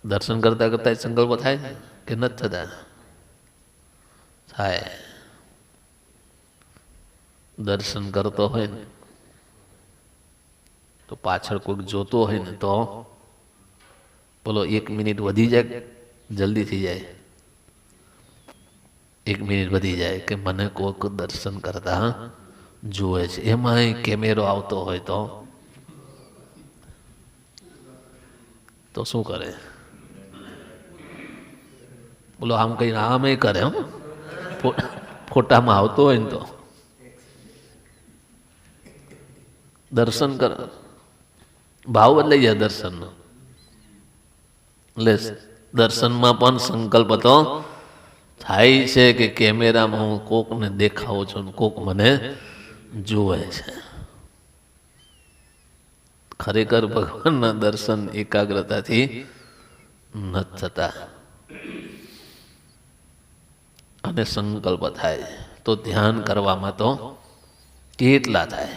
દર્શન કરતા કરતા સંકલ્પ થાય કે નથી થતા? થાય. દર્શન કરતો હોય ને તો પાછળ કોઈક જોતો હોય ને તો બોલો 1 મિનિટ વધી જાય, જલ્દી થઈ જાય. 1 મિનિટ વધી જાય કે મને કોઈક દર્શન કરતા જુએ છે. એમાંય કેમેરો આવતો હોય તો શું કરે? બોલો આમ કઈ આમ કરે, ફોટામાં આવતો હોય ને તો દર્શન કર, ભાવ બદલાઈ જાય દર્શનનો. એટલે દર્શનમાં પણ સંકલ્પ તો થાય છે કે કેમેરામાં હું કોકને દેખાવું છું, કોક મને જુએ છે. ખરેખર ભગવાનના દર્શન એકાગ્રતાથી નથી થતા અને સંકલ્પ થાય તો ધ્યાન કરવામાં તો કેટલા થાય,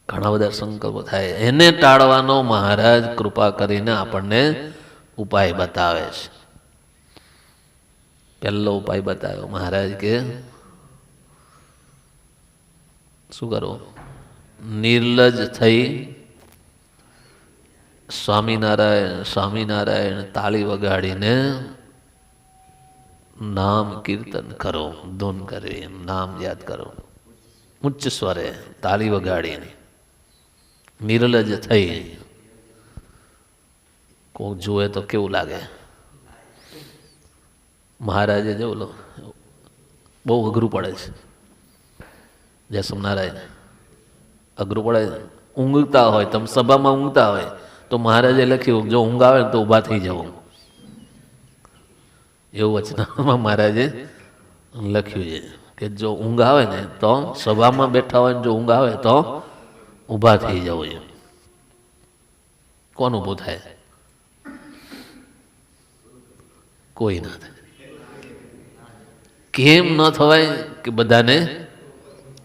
ઘણા બધા સંકલ્પો થાય. એને ટાળવાનો મહારાજ કૃપા કરીને આપણને ઉપાય બતાવે છે. પહેલો ઉપાય બતાવ્યો મહારાજ કે શું કરો? નિર્લજ થઈ સ્વામિનારાયણ સ્વામિનારાયણ તાળી વગાડીને નામ કીર્તન કરો, ધૂન કરવી, નામ યાદ કરો, ઉચ્ચ સ્વરે તાળી વગાડીને નિર્લજ થઈ. કોઈ જુએ તો કેવું લાગે? મહારાજે જો લો બહુ અઘરું પડે છે. જય સ્વામિનારાયણ અઘરું પડે. ઊંઘતા હોય, તમે સભામાં ઊંઘતા હોય તો મહારાજે લખ્યું જો ઊંઘ આવે ને તો ઊભા થઈ જવું, એવું વચનામાં મહારાજે લખ્યું છે કે જો ઊંઘ આવે ને તો સભામાં બેઠા હોય ને જો ઊંઘ આવે તો ઊભા થઈ જવું. એમ કોણ ઊભું થાય? કોઈ ના થાય. કેમ ન થવાય કે બધાને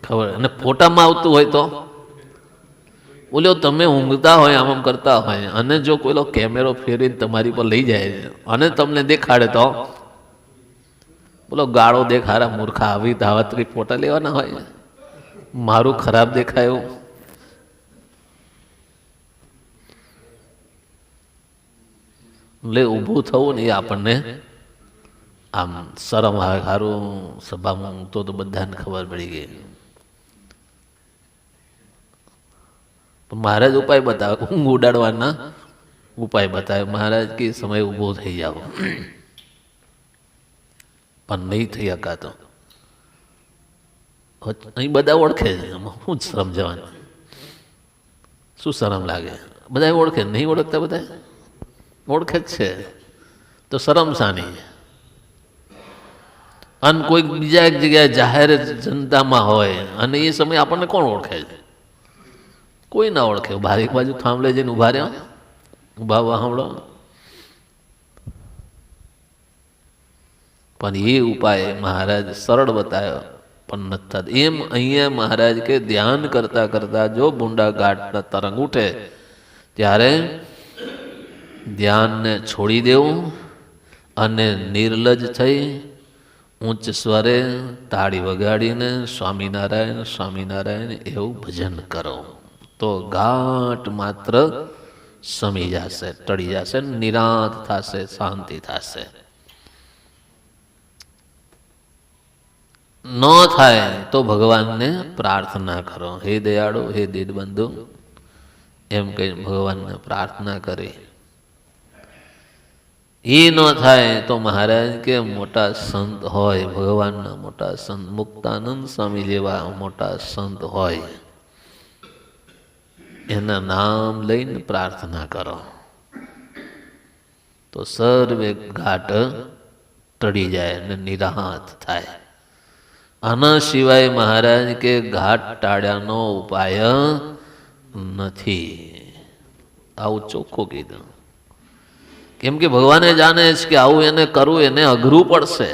ખબર. અને ફોટામાં આવતું હોય તો બોલો તમે ઊંઘતા હોય આમ કરતા હોય અને જો કોઈ કેમેરો ફેરીને તમારી પર લઈ જાય અને તમને દેખાડે તો બોલો ગાળો દેખાડા મૂર્ખા, આવી ધાવત્રી ફોટા લેવાના હોય, મારું ખરાબ દેખાયું. એટલે ઊભું થવું ને એ આપણને આમ શરમ આવે. સારું સભામાં ઊંઘતો તો બધાને ખબર પડી ગઈ. મહારાજ ઉપાય બતાવે, ઊંઘ ઉડાડવાના ઉપાય બતાવે. મહારાજ કે સમય ઊભો થઈ જાવ, પણ નહીં થઈ શકાતો. અહીં બધા ઓળખે છે, શું શરમ જવાની, શું શરમ લાગે? બધા ઓળખે, નહીં ઓળખતા? બધા ઓળખે જ છે તો શરમ શાની? અને કોઈ બીજા એક જગ્યાએ જાહેર જનતામાં હોય અને એ સમયે આપણને કોણ ઓળખે છે? કોઈ ના ઓળખે. બહાર એક બાજુ થાંભલે જઈને ઉભા રહ્યા, ઉભા સાંભળો. પણ એ ઉપાય મહારાજ સરળ બતાવ્યો પણ નથી થતો. એમ અહીંયા મહારાજ કે ધ્યાન કરતા કરતા જો ભૂંડા ઘાટના તરંગ ઉઠે ત્યારે ધ્યાનને છોડી દેવું અને નિર્લજ થઈ ઉચ્ચ સ્વરે તાળી વગાડીને સ્વામિનારાયણ સ્વામિનારાયણ એવું ભજન કરો તો ઘાટ માત્ર સમી જશે, ટળી જશે, નિરાંત થશે, શાંતિ થશે. ન થાય તો ભગવાનને પ્રાર્થના કરો, હે દયાળુ, હે દીનબંધુ, એમ કહી ભગવાનને પ્રાર્થના કરી. એ ન થાય તો મહારાજ કે મોટા સંત હોય, ભગવાનના મોટા સંત, મુક્તાનંદ સ્વામી જેવા મોટા સંત હોય, એના નામ લઈને પ્રાર્થના કરો તો સર્વે ઘાટ ટળી જાય અને નિરાંત થાય. આના સિવાય મહારાજ કે ઘાટ ટાળ્યાનો ઉપાય નથી. આવું ચોખ્ખું કીધું. કેમ કે ભગવાને જાણે છે કે આવું એને કરવું એને અઘરું પડશે.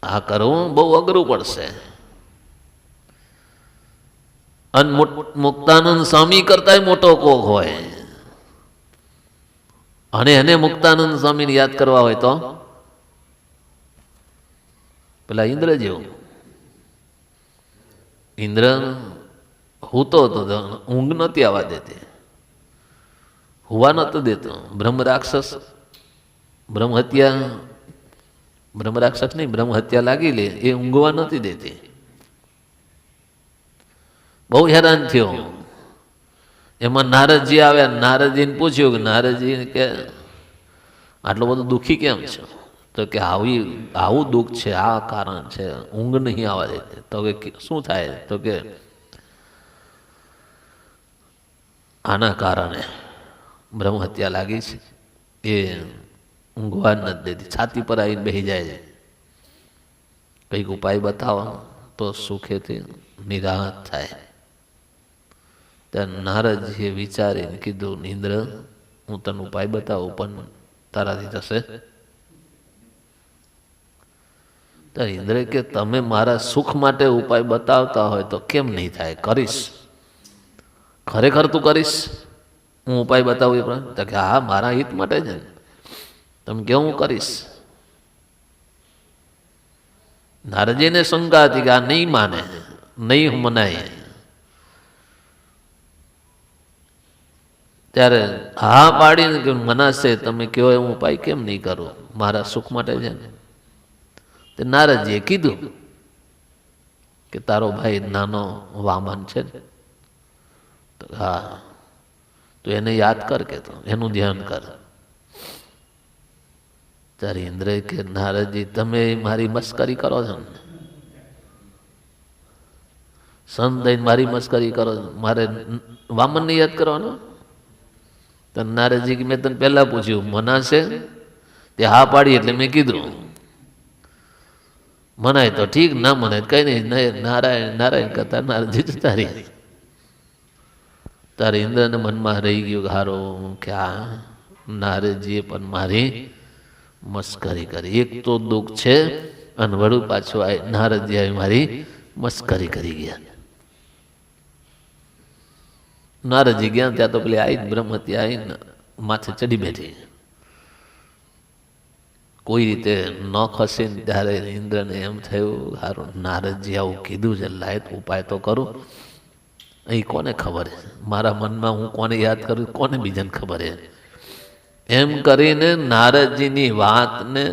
આ કરવું બહુ અઘરું પડશે. અને મુક્તાનંદ સ્વામી કરતા મોટો કોક હોય અને એને મુક્તાનંદ સ્વામીને યાદ કરવા હોય તો પેલા ઇન્દ્ર જેવું. ઇન્દ્ર હૂતો હતો, ઊંઘ નહોતી આવવા દેતી, હુવા નહોતો દેતો. બ્રહ્મ રાક્ષસ બ્રહ્મ રાક્ષસ નહીં, બ્રહ્મ હત્યા લાગી લે એ ઊંઘવા નહોતી દેતી. બહુ હેરાન થયો. એમાં નારદજી આવ્યા. નારદજીને પૂછ્યું કે નારદજી કે આટલો બધો દુઃખી કેમ છે? તો કે આવું દુઃખ છે, આ કારણ છે, ઊંઘ નહીં આવવા દેતી. તો કે શું થાય? તો કે આના કારણે બ્રહ્મ હત્યા લાગી છે, એ ઊંઘવા નથી દેતી, છાતી પર આવીને બેસી જાય છે. કંઈક ઉપાય બતાવો તો સુખેથી નિરાહત થાય. ત્યાં નારદજીએ વિચારીને કીધું, ઇન્દ્ર હું તને ઉપાય બતાવું પણ તારાથી થશે? ત્યારે ઇન્દ્ર કે તમે મારા સુખ માટે ઉપાય બતાવતા હોય તો કેમ નહીં થાય? કરીશ. ખરેખર તું કરીશ? હું ઉપાય બતાવું એ પ્રમાણે? તો કે હા, મારા હિત માટે છે. તમે કેવું હું કરીશ? નારદજીને શંકા હતી કે આ નહીં માને, નહીં મનાય. ત્યારે હા પાડીને કે મનાશે, તમે કહો એવું ઉપાય કેમ નહીં કરું? મારા સુખ માટે છે ને. તે નારદજીએ કીધું કે તારો ભાઈ નાનો વામન છે ને, તો હા, તો એને યાદ કર, કે તો એનું ધ્યાન કર. ત્યારે ઇન્દ્ર કે નારદજી તમે મારી મસ્કરી કરો છો ને, સંત દઈને મારી મસ્કરી કરો છો, મારે વામનને યાદ કરવાનો? તો નારદજી મેં તને પહેલા પૂછ્યું મનાશે? તે હા પાડી એટલે મેં કીધું. મનાય તો ઠીક, ના મનાય કઈ નહીં. નારાયણ નારાયણ કરતા નારદજી જતા રહી. તારે ઇન્દ્રને મનમાં રહી ગયું હારું કે આ નારદજીએ પણ મારી મસ્કરી કરી. એક તો દુઃખ છે અને વળું પાછું નારદજી આવી મારી મસ્કરી કરી ગયા. નારદજી ગયા ત્યાં તો પેલી આવી બ્રહ્મતી આવીને માથે ચડી બેઠી. કોઈ રીતે ન ખસે ને ત્યારે ઇન્દ્રને એમ થયું હારું નારદજી આવું કીધું છે, લાય ઉપાય તો કરું. અહીં કોને ખબર છે મારા મનમાં હું કોને યાદ કરું, કોને બીજાને ખબર છે? એમ કરીને નારદજીની વાતને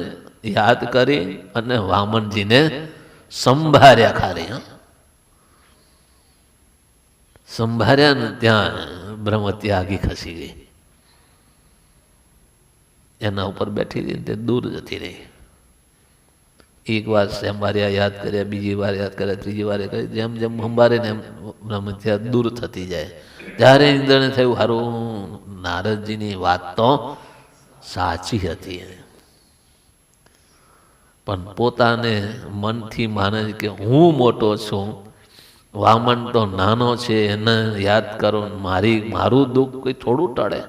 યાદ કરી અને વામનજીને સંભાળ્યા. ખાલી સંભાળ્યા ને ત્યાં બ્રહ્મતી આગી ખસી ગઈ. એના ઉપર બેઠી હતી તે દૂર જતી રહી. એક વાર સંભાળ્યા, યાદ કર્યા, બીજી વાર યાદ કર્યા, ત્રીજી વાર કરી, જેમ જેમ સંભાળે ને એમ બ્રહ્મત્યા દૂર થતી જાય. ત્યારે ઇન્દ્રને થયું હારું નારદજીની વાત તો સાચી હતી, પણ પોતાને મનથી માને કે હું મોટો છું, વામન તો નાનો છે, એને યાદ કરો, મારું દુઃખ કોઈ થોડું ટળે.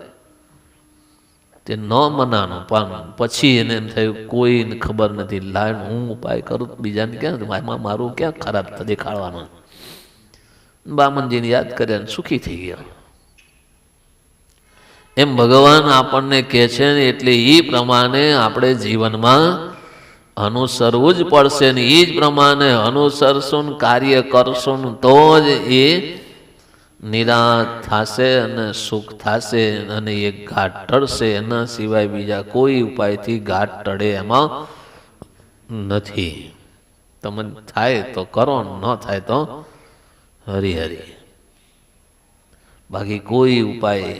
તે ન મનાનું. પણ પછી એને એમ થયું કોઈને ખબર નથી, લાઈન હું ઉપાય કરું બીજાને ક્યાં, મારું ક્યાં ખરાબ દેખાડવાનું. બામનજીને યાદ કર્યા સુખી થઈ ગયા. એમ ભગવાન આપણને કહે છે ને, એટલે એ પ્રમાણે આપણે જીવનમાં અનુસરવું જ પડશે ને. એ જ પ્રમાણે અનુસરશું, કાર્ય કરશું તો જ એ નિરાશ થશે અને સુખ થશે અને એ ઘાટ ટળશે. એના સિવાય બીજા કોઈ ઉપાયથી ઘાટ ટળે એમાં નથી. તમને થાય તો કરો, ન થાય તો હરી હરી. બાકી કોઈ ઉપાય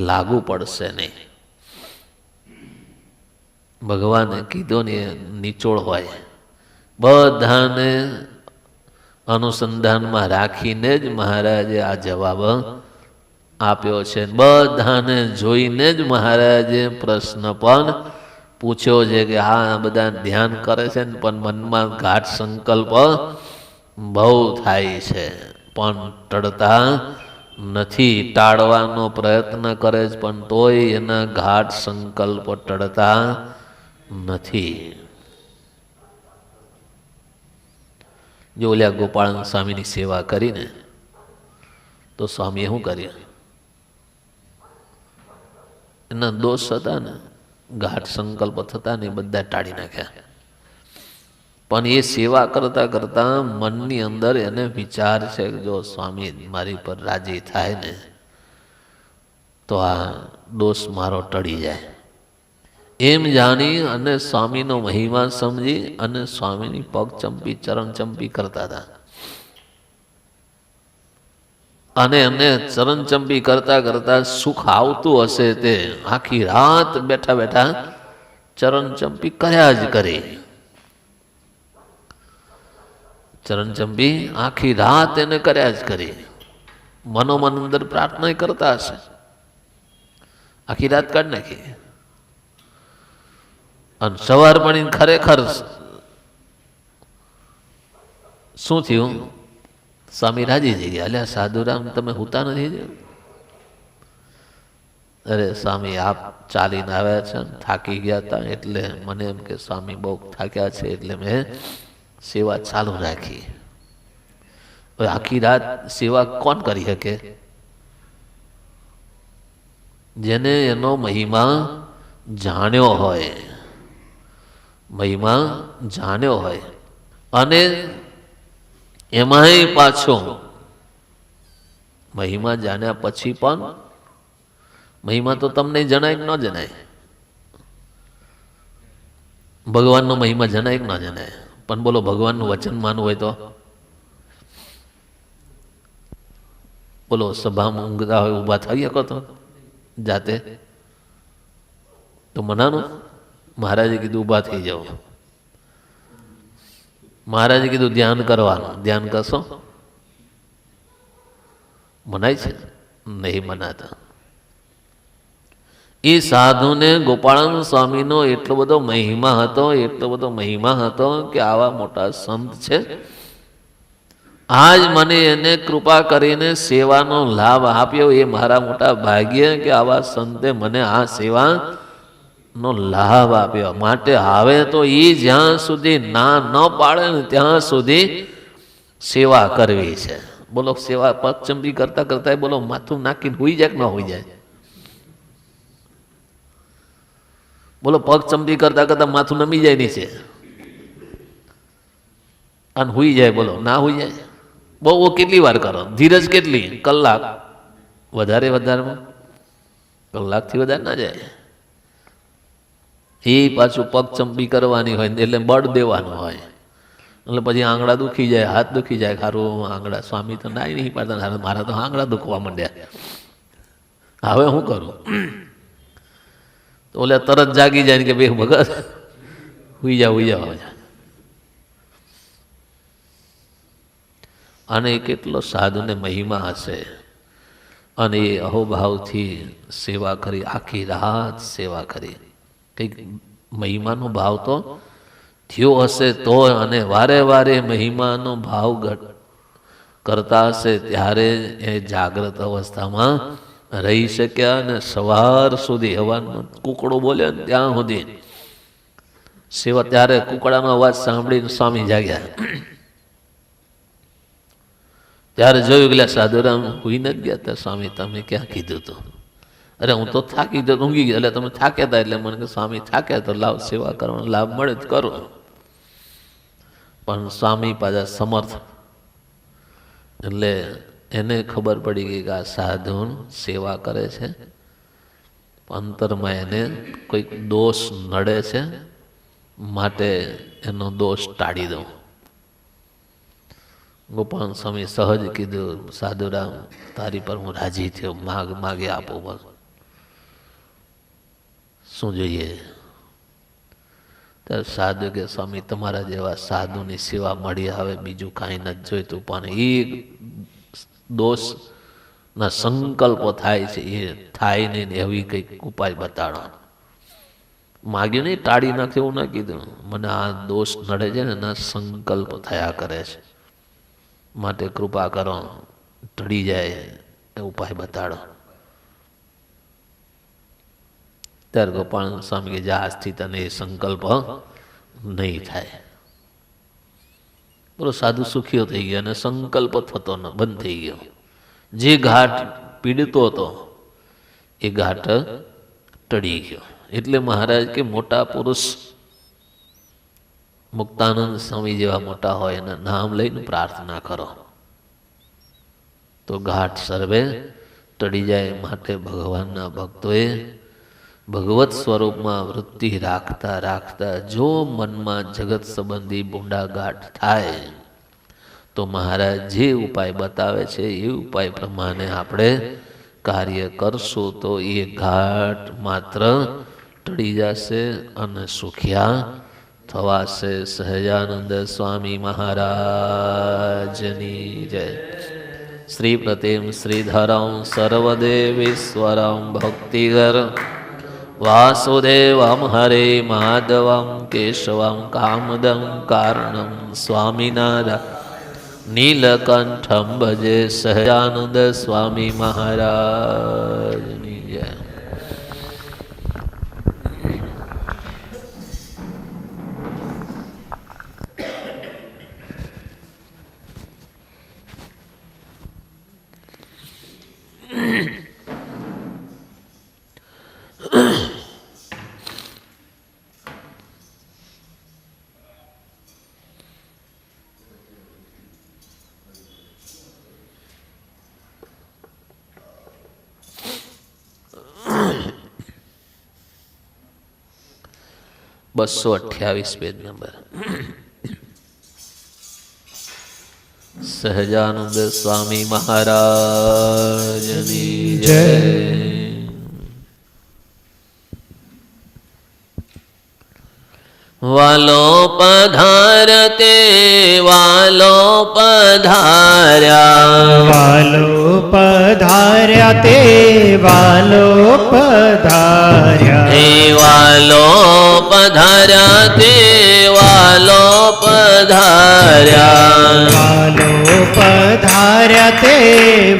લાગુ પડશે નહીં. ભગવાને કીધું ને નિચોડ હોય, બધાને અનુસંધાનમાં રાખીને જ મહારાજે આ જવાબ આપ્યો છે. બધાને જોઈને જ મહારાજે પ્રશ્ન પણ પૂછ્યો છે કે હા બધા ધ્યાન કરે છે ને પણ મનમાં ઘાટ સંકલ્પ બહુ થાય છે. પણ ટળતા નથી. ટાળવાનો પ્રયત્ન કરે છે પણ તોય એના ઘાટ સંકલ્પ ટળતા નથી. જો ઓલ્યા ગોપાળન સ્વામીની સેવા કરીને તો સ્વામીએ શું કર્યું? એના દોષ હતા ને, ઘાટ સંકલ્પ થતા ને, બધા ટાળી નાખ્યા. પણ એ સેવા કરતા કરતા મનની અંદર એને વિચાર છે કે જો સ્વામી મારી પર રાજી થાય ને તો આ દોષ મારો ટળી જાય. એમ જાણી અને સ્વામીનો મહિમા સમજી અને સ્વામીની પગ ચંપી ચરણ ચંપી કરતા હતા. અને એને ચરણ ચંપી કરતા કરતા સુખ આવતું હશે તે આખી રાત બેઠા બેઠા ચરણ ચંપી કર્યા જ કરે. ચરણ ચંપી આખી રાત એને કર્યા જ કરી. મનોમન અંદર પ્રાર્થના કરતા હશે, આખી રાત કાઢી નાખી. અને સવાર પડીને ખરેખર શું થયું? સ્વામી રાજી થઈ ગયા. અલ્યા સાધુરામ તમે હુતા નથી? અરે સ્વામી આપ ચાલીને આવ્યા છે, થાકી ગયા હતા એટલે મને એમ કે સ્વામી બહુ થાક્યા છે એટલે મેં સેવા ચાલુ રાખી. આખી રાત સેવા કોણ કરી શકે? જેને એનો મહિમા જાણ્યો હોય, મહિમા જાણ્યો હોય. અને એમાંય પાછો મહિમા જાણ્યા પછી પણ મહિમા તો તમને જણાય કે ન જણાય? ભગવાનનો મહિમા જણાય કે ન જણાય? પણ બોલો ભગવાનનું વચન માનવું હોય તો બોલો સભામાં ઊંઘતા હોય ઊભા થઈ શકો તો જાતે તો મનાનું? મહારાજે કીધું ઊભા થઈ જાઓ. મહારાજે કીધું ધ્યાન કરવાનું, ધ્યાન કરશો? મનાય છે? નહીં મનાતા. એ સાધુને ગોપાળન સ્વામીનો એટલો બધો મહિમા હતો, એટલો બધો મહિમા હતો કે આવા મોટા સંત છે, આજ મને એને કૃપા કરીને સેવાનો લાભ આપ્યો. એ મારા મોટા ભાગ્ય કે આવા સંતે મને આ સેવા નો લાભ આપ્યો. માટે હવે તો એ જ્યાં સુધી ના ન પાડે ને ત્યાં સુધી સેવા કરવી છે. બોલો સેવા પગચંબી કરતા કરતા બોલો માથું નાખીને હોઈ જાય કે ન હોઈ જાય? બોલો પગ ચંપી કરતા કરતા માથું નમી જાય નીચે અને હુઈ જાય? બોલો ના હુઈ જાય? બહુ કેટલી વાર કરો? ધીરજ કેટલી? કલાક? વધારે વધારેમાં કલાકથી વધારે ના જાય. એ પાછું પગ ચંપી કરવાની હોય એટલે બળ દેવાનું હોય એટલે પછી આંગળા દુખી જાય, હાથ દુખી જાય. ખારું આંગળા સ્વામી તો ના નહીં પાડતા, મારા તો આંગળા દુખવા માંડ્યા, હવે શું કરું? તો ઓલે તરત જાગી જાય કે ભાઈ ભગત હુઈ જાવ હુઈ જાવ. અને કેટલો સાધુને મહિમા હશે. અને એ અહોભાવથી સેવા કરી, આખી રાત સેવા કરી. કંઈક મહિમાનો ભાવ તો થયો હશે તો, અને વારે વારે મહિમાનો ભાવ કરતા હશે ત્યારે એ જાગ્રત અવસ્થામાં રહી શક્યા. અને સવાર સુધી હવાનો કુકડો બોલે ને ત્યાં સુધી સેવા. ત્યારે કુકડાનો અવાજ સાંભળીને સ્વામી જાગ્યા. ત્યારે જોયું કે સાધુરામ હુઈ નથી ગયા હતા. સ્વામી તમે ક્યાં કીધું હતું? અરે હું તો થાકી ગયો, ઊંઘી ગયો. એટલે તમે થાક્યા હતા એટલે મને કે સ્વામી થાક્યા તો લાવ સેવા કરવાનો લાભ મળે જ કરો. પણ સ્વામી પાછા સમર્થ એટલે એને ખબર પડી ગઈ કે આ સાધુ સેવા કરે છે, અંતરમાં એને કોઈક દોષ નડે છે, માટે એનો દોષ ટાળી દઉં. ગોપાલ સ્વામી સહજ કીધું, સાધુરામ તારી પર હું રાજી થયો, માગે આપો, બસ શું જોઈએ? ત્યારે સાધુ કે સ્વામી તમારા જેવા સાધુની સેવા મળી આવે બીજું કાંઈ નથી જોઈતું, પણ એ દોષના સંકલ્પો થાય છે એ થાય નહીં એવી કંઈક ઉપાય બતાડો. માગ્યું નહીં, ટાળી નાખે એવું ના કીધું. મને આ દોષ નડે છે ને એના સંકલ્પ થયા કરે છે, માટે કૃપા કરો, ટળી જાય એ ઉપાય બતાડો. ત્યારે ગોપાલ સ્વામી કે જા આજથી તને એ સંકલ્પ નહીં થાય. બોલો, સાધુ સુખીઓ થઈ ગયા અને સંકલ્પ થતો ન બંધ થઈ ગયો. જે ઘાટ પીડતો હતો એ ઘાટ ટળી ગયો. એટલે મહારાજ કે મોટા પુરુષ મુક્તાનંદ સ્વામી જેવા મોટા હોય એના નામ લઈને પ્રાર્થના કરો તો ઘાટ સર્વે ટળી જાય. માટે ભગવાનના ભક્તોએ ભગવત સ્વરૂપમાં વૃત્તિ રાખતા રાખતા જો મનમાં જગત સંબંધી બુંડા ગાંઠ થાય તો મહારાજ જે ઉપાય બતાવે છે એ ઉપાય પ્રમાણે આપણે કાર્ય કરશું તો એ ઘાટ માત્ર ટળી જશે અને સુખિયા થવાશે. સહજાનંદ સ્વામી મહારાજની જય. શ્રી પ્રતિમ શ્રીધરમ સર્વદેવીશ્વરમ ભક્તિગર વાસુદેવમ હરે માધવમ કેશવમ કામદમ કારણમ સ્વામિનારાયણ નીલકંઠમ ભજે. સહજાનંદ સ્વામી મહારાજની જય. બસો 28 પેજ નંબર. સહજાનંદ સ્વામી મહારાજની જય. વાલો પધારતે વાલો પધાર્યા, વાલો પધાર્યા તે વાલો પધાર્યા, હે વાલો પધાર્યા તે વાલો પધાર્યા, વાલો પધાર્યા તે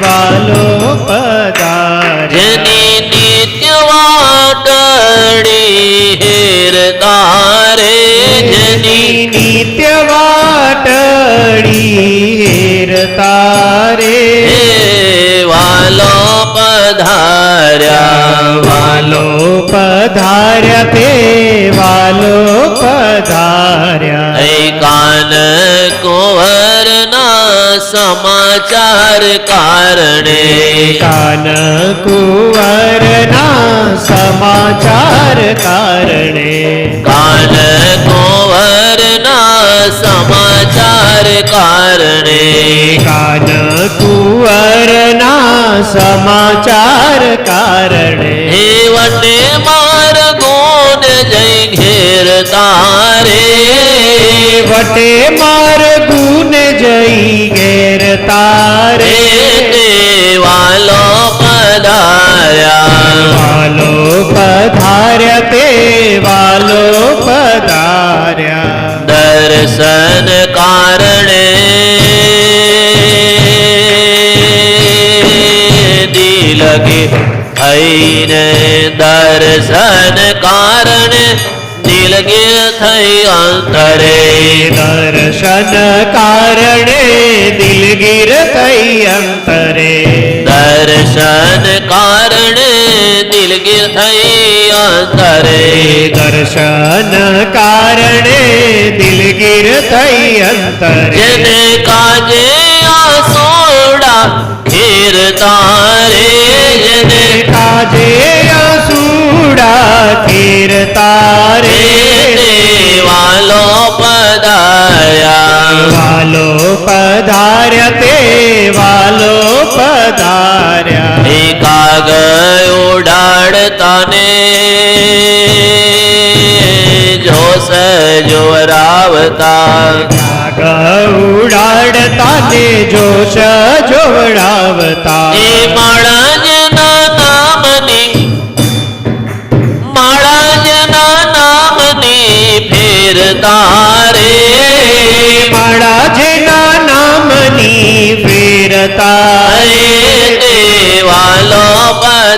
વાલો પધાર્યા, જેની નિત્ય વાટડી હેર તારે, જેની નિત્ય વાટડી હેર તારે, વાલો પધાર્યા, વાલો પધાર્યા તે વાલો પધાર્યા, હે કાન કુંવરના સમાચાર કારણે, કાન કુંવરના સમાચાર કારણે, કાન કુંવરના સમાચાર કારણે, કાન કુંવરના સમાચાર કારણે, હે વટે માર ગુણ જય ઘેર તારે, વટે માર ગુણ જઈ ઘેર તારે, તે વાલો પધાર્યા, વાલો પધાર્યા તે વાલો પધાર્યા, દર્શન કારણે દિલગે થઈને, દર્શન કારણે દિલગે થઈ અંતરે, દર્શન કારણે દિલગીર થઈ અંતરે, દર્શન કારણે દિલગીર થઈ અંતરે, દર્શન કારણે દિલગીર થઈ અંતરે, જેને કાજે આસોડા ઘેર તારે, જેને કાજે આસુડા ઘેર તારે, વાલો પધાર્યા, વાલો પધાર્યા તે વાલો પધાર્યા, એકાગ ઉડાડતા ને જોશ જોરાવતા, ઉડાડતા ને જોશ જોવડાવતા, એ માળાજના નામની, માળાજના નામની ફેર તારે, માળા જેના નામની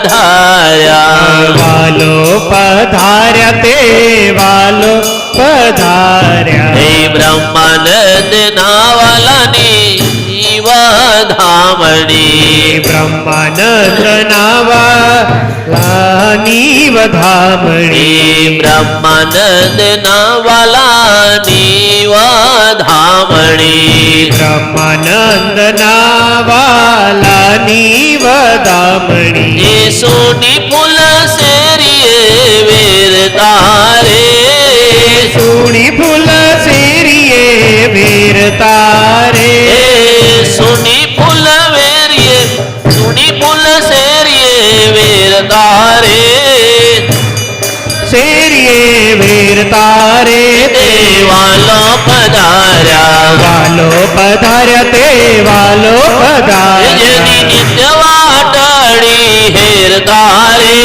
પધાર્યા. વાલો પધાર્યા તે વાલો પધાર્યા. હે બ્રહ્માનંદ ના વાલાની વધામણી. બ્રહ્માનંદ નાવાલાની વધામણી. બ્રહ્માનંદ ના વાલાની વધામણી. બ્રહ્માનંદ નાવાલાની વધામણી. એ સોની ફૂલ શેરીએ વેરતારે. સુણી ફૂલ શેરીએ વેરતારે. એ સોની ફૂલ વેરીએ સોની ફૂલ શેરીએ વેરતારે. શેરીએ વેરતારે તે વાલો પધાર્યા. વાલો પધાર્યા તે વાલો પધાર્યા. જેની નિત્ય વાટડી હેરતારે.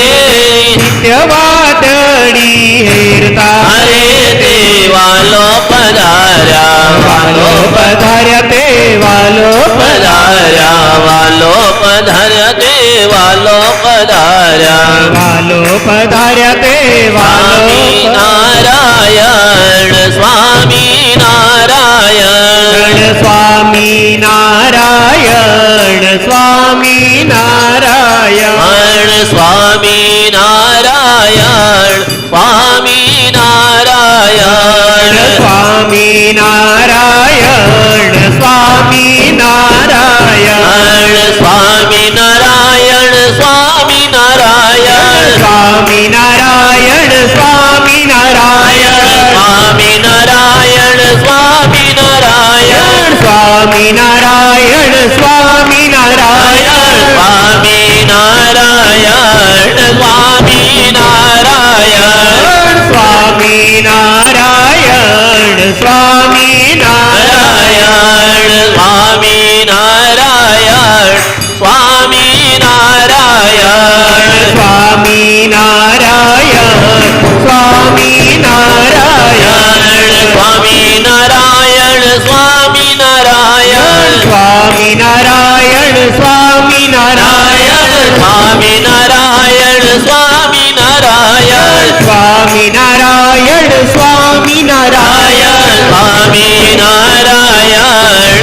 નિત્યવાદળી હેરતારે. અરે તે વાલો પધાર્યા. વાલો પધાર્યા તે વાલો પધાર્યા. વાલો પધાર્યા તે વાલો પધાર્યા. વાલો પધાર્યા તે વાલો સ્વામી નારાયણ સ્વામી નારાયણ. સ્વામી નારાયણ સ્વામી નારાયણ સ્વામી નારાયણ સ્વામી નારાયણ. સ્વામી નારાયણ સ્વામી નારાયણ સ્વામી નારાયણ સ્વામી નારાયણ. સ્વામી નારાયણ સ્વામી નારાયણ સ્વામી નારાયણ સ્વામી નારાયણ. સ્વામી નારાયણ સ્વામી નારાયણ સ્વામી નારાયણ સ્વામી નારાયણ. સ્વામી નારાયણ સ્વામી નારાયણ સ્વામી નારાયણ સ્વામી નારાયણ. સ્વામી નારાયણ સ્વામી નારાયણ સ્વામી નારાયણ સ્વામી નારાયણ. સ્વામી નારાયણ સ્વામી નારાયણ સ્વામી નારાયણ સ્વામી નારાયણ. સ્વામી નારાયણ સ્વામી નારાયણ સ્વામી નારાયણ સ્વામી નારાયણ.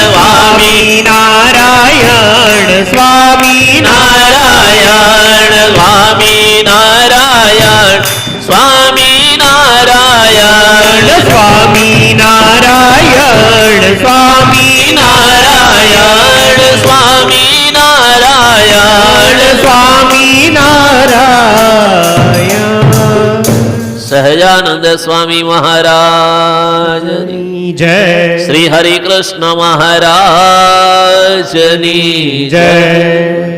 સ્વામી નારાયણ સ્વામી નારાયણ સ્વામી નારાયણ સ્વામી નારાયણ. સ્વામી નારાયણ સ્વામી નારાયણ સ્વામી નારાયણ. સ્વામી નારાયણ સહજાનંદ સ્વામી મહારાજ. જય શ્રી હરિ કૃષ્ણ મહારાજની જય